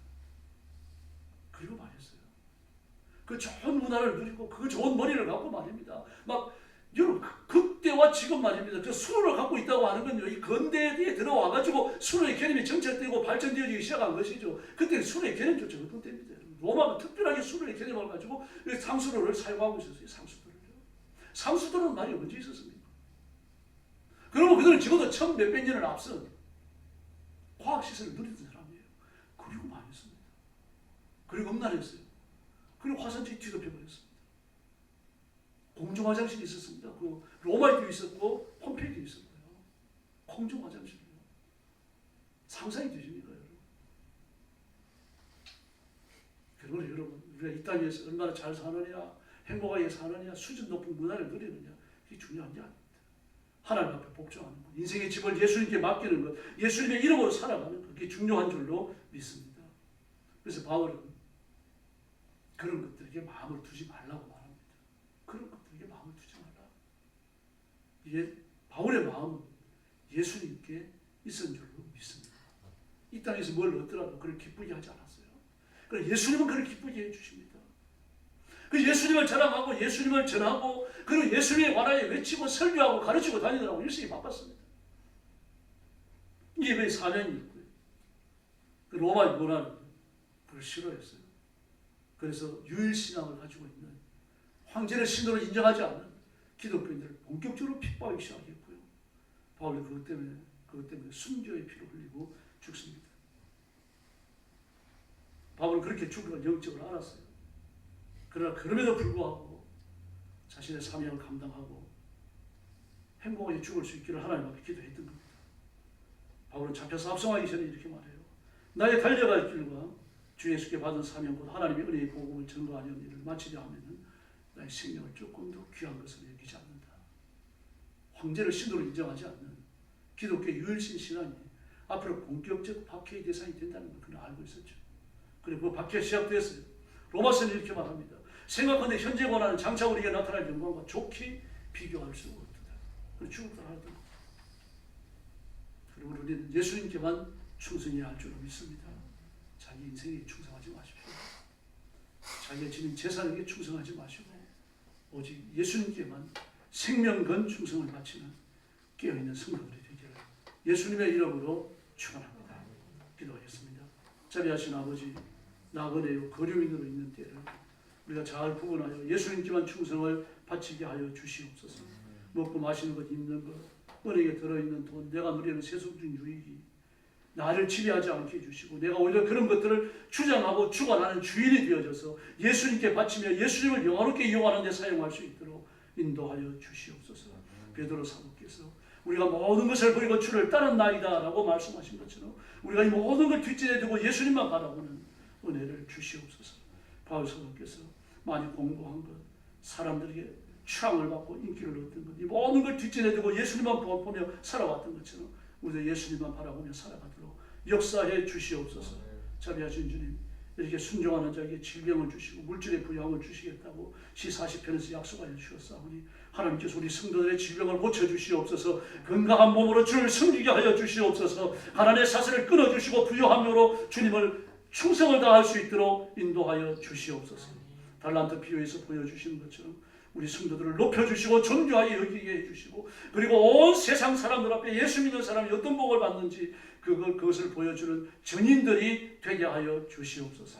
그리고 많이 했어요. 그 좋은 문화를 누리고 그 좋은 머리를 갖고 말입니다. 막 여러분 그때와 지금 말입니다. 그 수로를 갖고 있다고 하는 건요, 이 근대에 들어와가지고 수로의 개념이 정착되고 발전되어지기 시작한 것이죠. 그때 수로의 개념조차 어떤 때입니다. 로마가 특별하게 수로의 개념을 가지고 상수도를 사용하고 있었어요. 상수도는 말이 언제 있었습니까? 그러면 그들은 적어도 1000몇백 년을 앞선 과학시설을 누리던 사람이에요. 그리고 많이 했습니다. 그리고 음란했어요. 그리고 화산지에 뒤덮여버렸습니다. 공중화장실이 있었습니다. 그 로마에도 있었고 폼페이도 있었고요. 공중화장실이요. 상상이 되십니까, 여러분? 그러므로 여러분, 우리가 이 땅에서 얼마나 잘 사느냐, 행복하게 사느냐, 수준 높은 문화를 누리느냐, 그게 중요한 게 아닙니다. 하나님 앞에 복종하는 것, 인생의 집을 예수님께 맡기는 것, 예수님의 이름으로 살아가는 것, 그게 중요한 줄로 믿습니다. 그래서 바울은 그런 것들에게 마음을 두지 말라고 말합니다. 그런 것들에게 마음을 두지 말라. 바울의 마음은 예수님께 있은 줄로 믿습니다. 이 땅에서 뭘 얻더라도 그를 기쁘게 하지 않았어요. 그래서 예수님은 그를 기쁘게 해주십니다. 그 예수님을 자랑하고 예수님을 전하고 그리고 예수님의 관하에 외치고 설교하고 가르치고 다니느라고 일생이 바빴습니다. 이게 왜 사명이 있고요. 그 로마 문화는 그걸 싫어했어요. 그래서 유일신앙을 가지고 있는 황제를 신으로 인정하지 않는 기독교인들을 본격적으로 핍박하기 시작했고요. 바울이 그것 때문에 순교의 피를 흘리고 죽습니다. 바울은 그렇게 죽을 영적을 알았어요. 그러나 그럼에도 불구하고 자신의 사명을 감당하고 행복하게 죽을 수 있기를 하나님 앞에 기도했던 겁니다. 바울은 잡혀서 합성하기 전에 이렇게 말해요. 나의 달려갈 길과 주 예수께 받은 사명 곧 하나님의 은혜의 복음을 전거하려는 일을 마치려 하면은 나의 생명을 조금 더 귀한 것으로 여기지 않는다. 황제를 신으로 인정하지 않는 기독교 유일신 신앙이 앞으로 본격적 박해의 대상이 된다는 걸 그는 알고 있었죠. 그리고 그 박해가 시작됐어요. 로마서는 이렇게 말합니다. 생각하는데 현재 권하는 장차 우리에게 나타날 영광과 좋게 비교할 수 없다. 그리고 죽을 걸 알았던 겁니다. 그리고 우리는 예수님께만 충성해야 할 줄로 믿습니다. 자기 인생에 충성하지 마십시오. 자기가 지닌 재산에게 충성하지 마시고 오직 예수님께만 생명 건 충성을 바치는 깨어있는 성도들이 되기를 예수님의 이름으로 축원합니다. 기도하겠습니다. 자비하신 아버지, 나그네요 거류민으로 있는 때를 우리가 잘 구분하여 예수님께만 충성을 바치게 하여 주시옵소서. 먹고 마시는 것, 입는 것, 은행에 들어있는 돈, 내가 누리는 세속적인 유익이 나를 지배하지 않게 해주시고 내가 오히려 그런 것들을 주장하고 주관하는 주인이 되어져서 예수님께 바치며 예수님을 영화롭게 이용하는 데 사용할 수 있도록 인도하여 주시옵소서. 베드로 사도께서 우리가 모든 것을 버리고 주를 따른나이다 라고 말씀하신 것처럼 우리가 이 모든 걸 뒷전에 두고 예수님만 바라보는 은혜를 주시옵소서. 바울 사도께서 많이 공부한 것, 사람들에게 추앙을 받고 인기를 얻던 것, 이 모든 걸 뒷전에 두고 예수님만 보며 살아왔던 것처럼 우리도 예수님만 바라보며 살아가도록 역사해 주시옵소서. 자비하신 주님, 이렇게 순종하는 자에게 질병을 주시고 물질의 부양을 주시겠다고 시 40편에서 약속하여 주셨사오니 하나님께서 우리 성도들의 질병을 고쳐주시옵소서. 건강한 몸으로 주를 섬기게 하여 주시옵소서. 가난의 사슬을 끊어주시고 부유함으로 주님을 충성을 다할 수 있도록 인도하여 주시옵소서. 달란트 비유에서 보여주시는 것처럼 우리 성도들을 높여주시고 존귀하게 여기게 해주시고 그리고 온 세상 사람들 앞에 예수 믿는 사람이 어떤 복을 받는지 그것을 보여주는 증인들이 되게 하여 주시옵소서.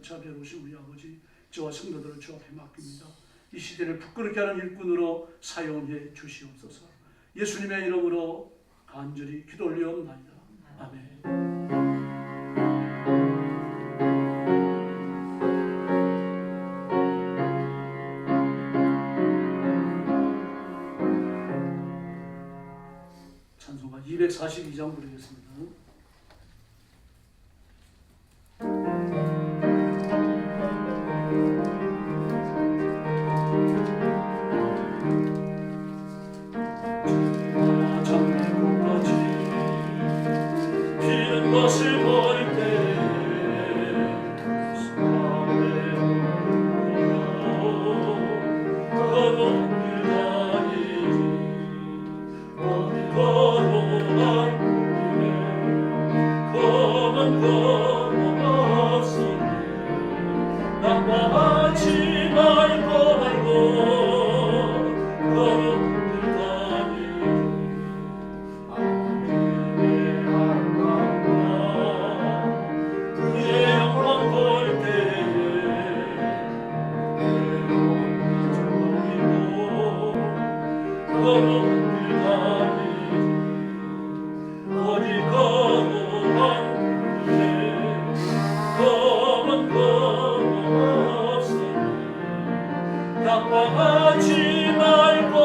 자비로우신 우리 아버지, 저와 성도들을 주 앞에 맡깁니다. 이 시대를 부끄럽게 하는 일꾼으로 사용해 주시옵소서. 예수님의 이름으로 간절히 기도 올리옵나이다. 아멘. 찬송가 242장 부르겠습니다. 것을 버릴 때 낙방하지 말고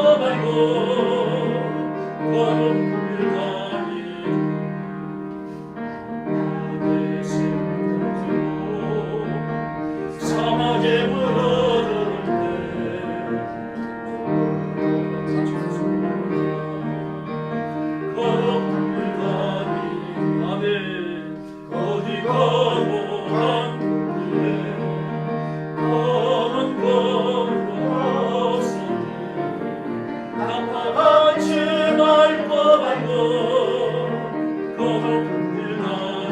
사막에 물어들 때 거룩을 가니 아멘. 어디 거룩한 길에 검은 거룩 없으니 낙방하지 말고 거룩한 길 가니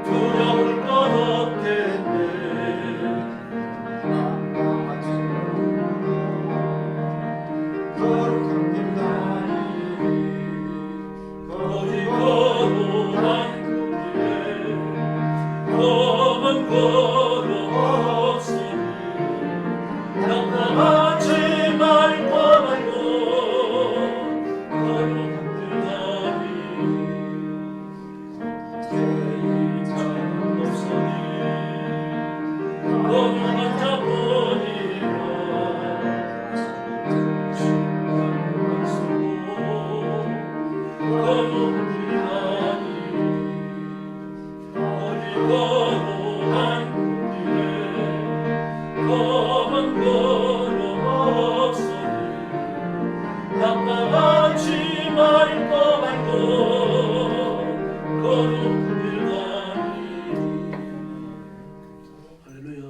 두려울 것 없겠네. 거룩한 길 가니 거기 거룩한 길에 검은 거룩 없으니 낙방하지 말고 거룩한 길 가니 거룩한 자뿐이라 거룩한 길 가니 어디 거룩한 길에 검은 거룩 없으니 낙방하지 말고 거룩한 길 가니. 할렐루야.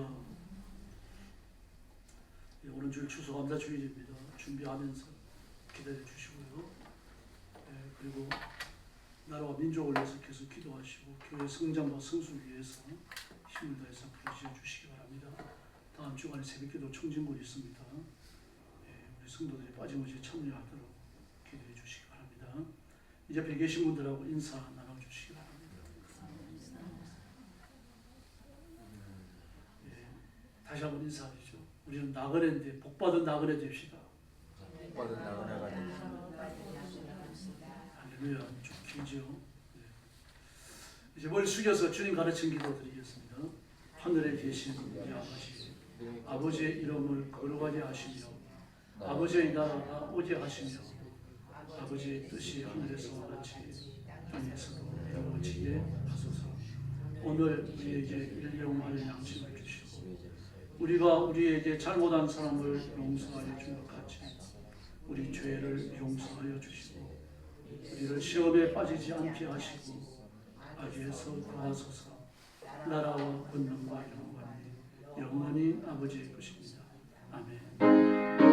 오른줄 추수감사 주일입니다. 준비하면서 기다려 주시고요. 그리고 나라와 민족을 위해서 계속 기도하시고 교회 성장과 성수를 위해서 힘을 다해서 부르짖어 주시기 바랍니다. 다음 주간에 새벽기도 청진골이 있습니다. 우리 성도들이 빠짐없이 참여하도록 기도해 주시기 바랍니다. 이제 옆에 계신 분들하고 인사 나눠주시기 바랍니다. 다시 한번 인사하시죠. 우리는 나그네인데 복받은 나그네 됩시다. 축복받은 은혜가 되시옵소서. 할렐루야. 좀 길죠. 네. 이제 머리 숙여서 주님 가르친 기도 드리겠습니다. 하늘에 계신 우리 아버지, 아버지의 이름을 거룩하게 하시며 아버지의 나라가 오게 하시며 아버지의 뜻이 하늘에서와 같이 땅에서도 이루어지게 하소서. 오늘 우리에게 일용할 양식을 주시고 우리가 우리에게 잘못한 사람을 용서하여 준 것 같이 우리 죄를 용서하여 주시고 우리를 시험에 빠지지 않게 하시고 악에서 구하소서. 나라와 권능과 영광이 영원히 아버지의 것입니다. 아멘.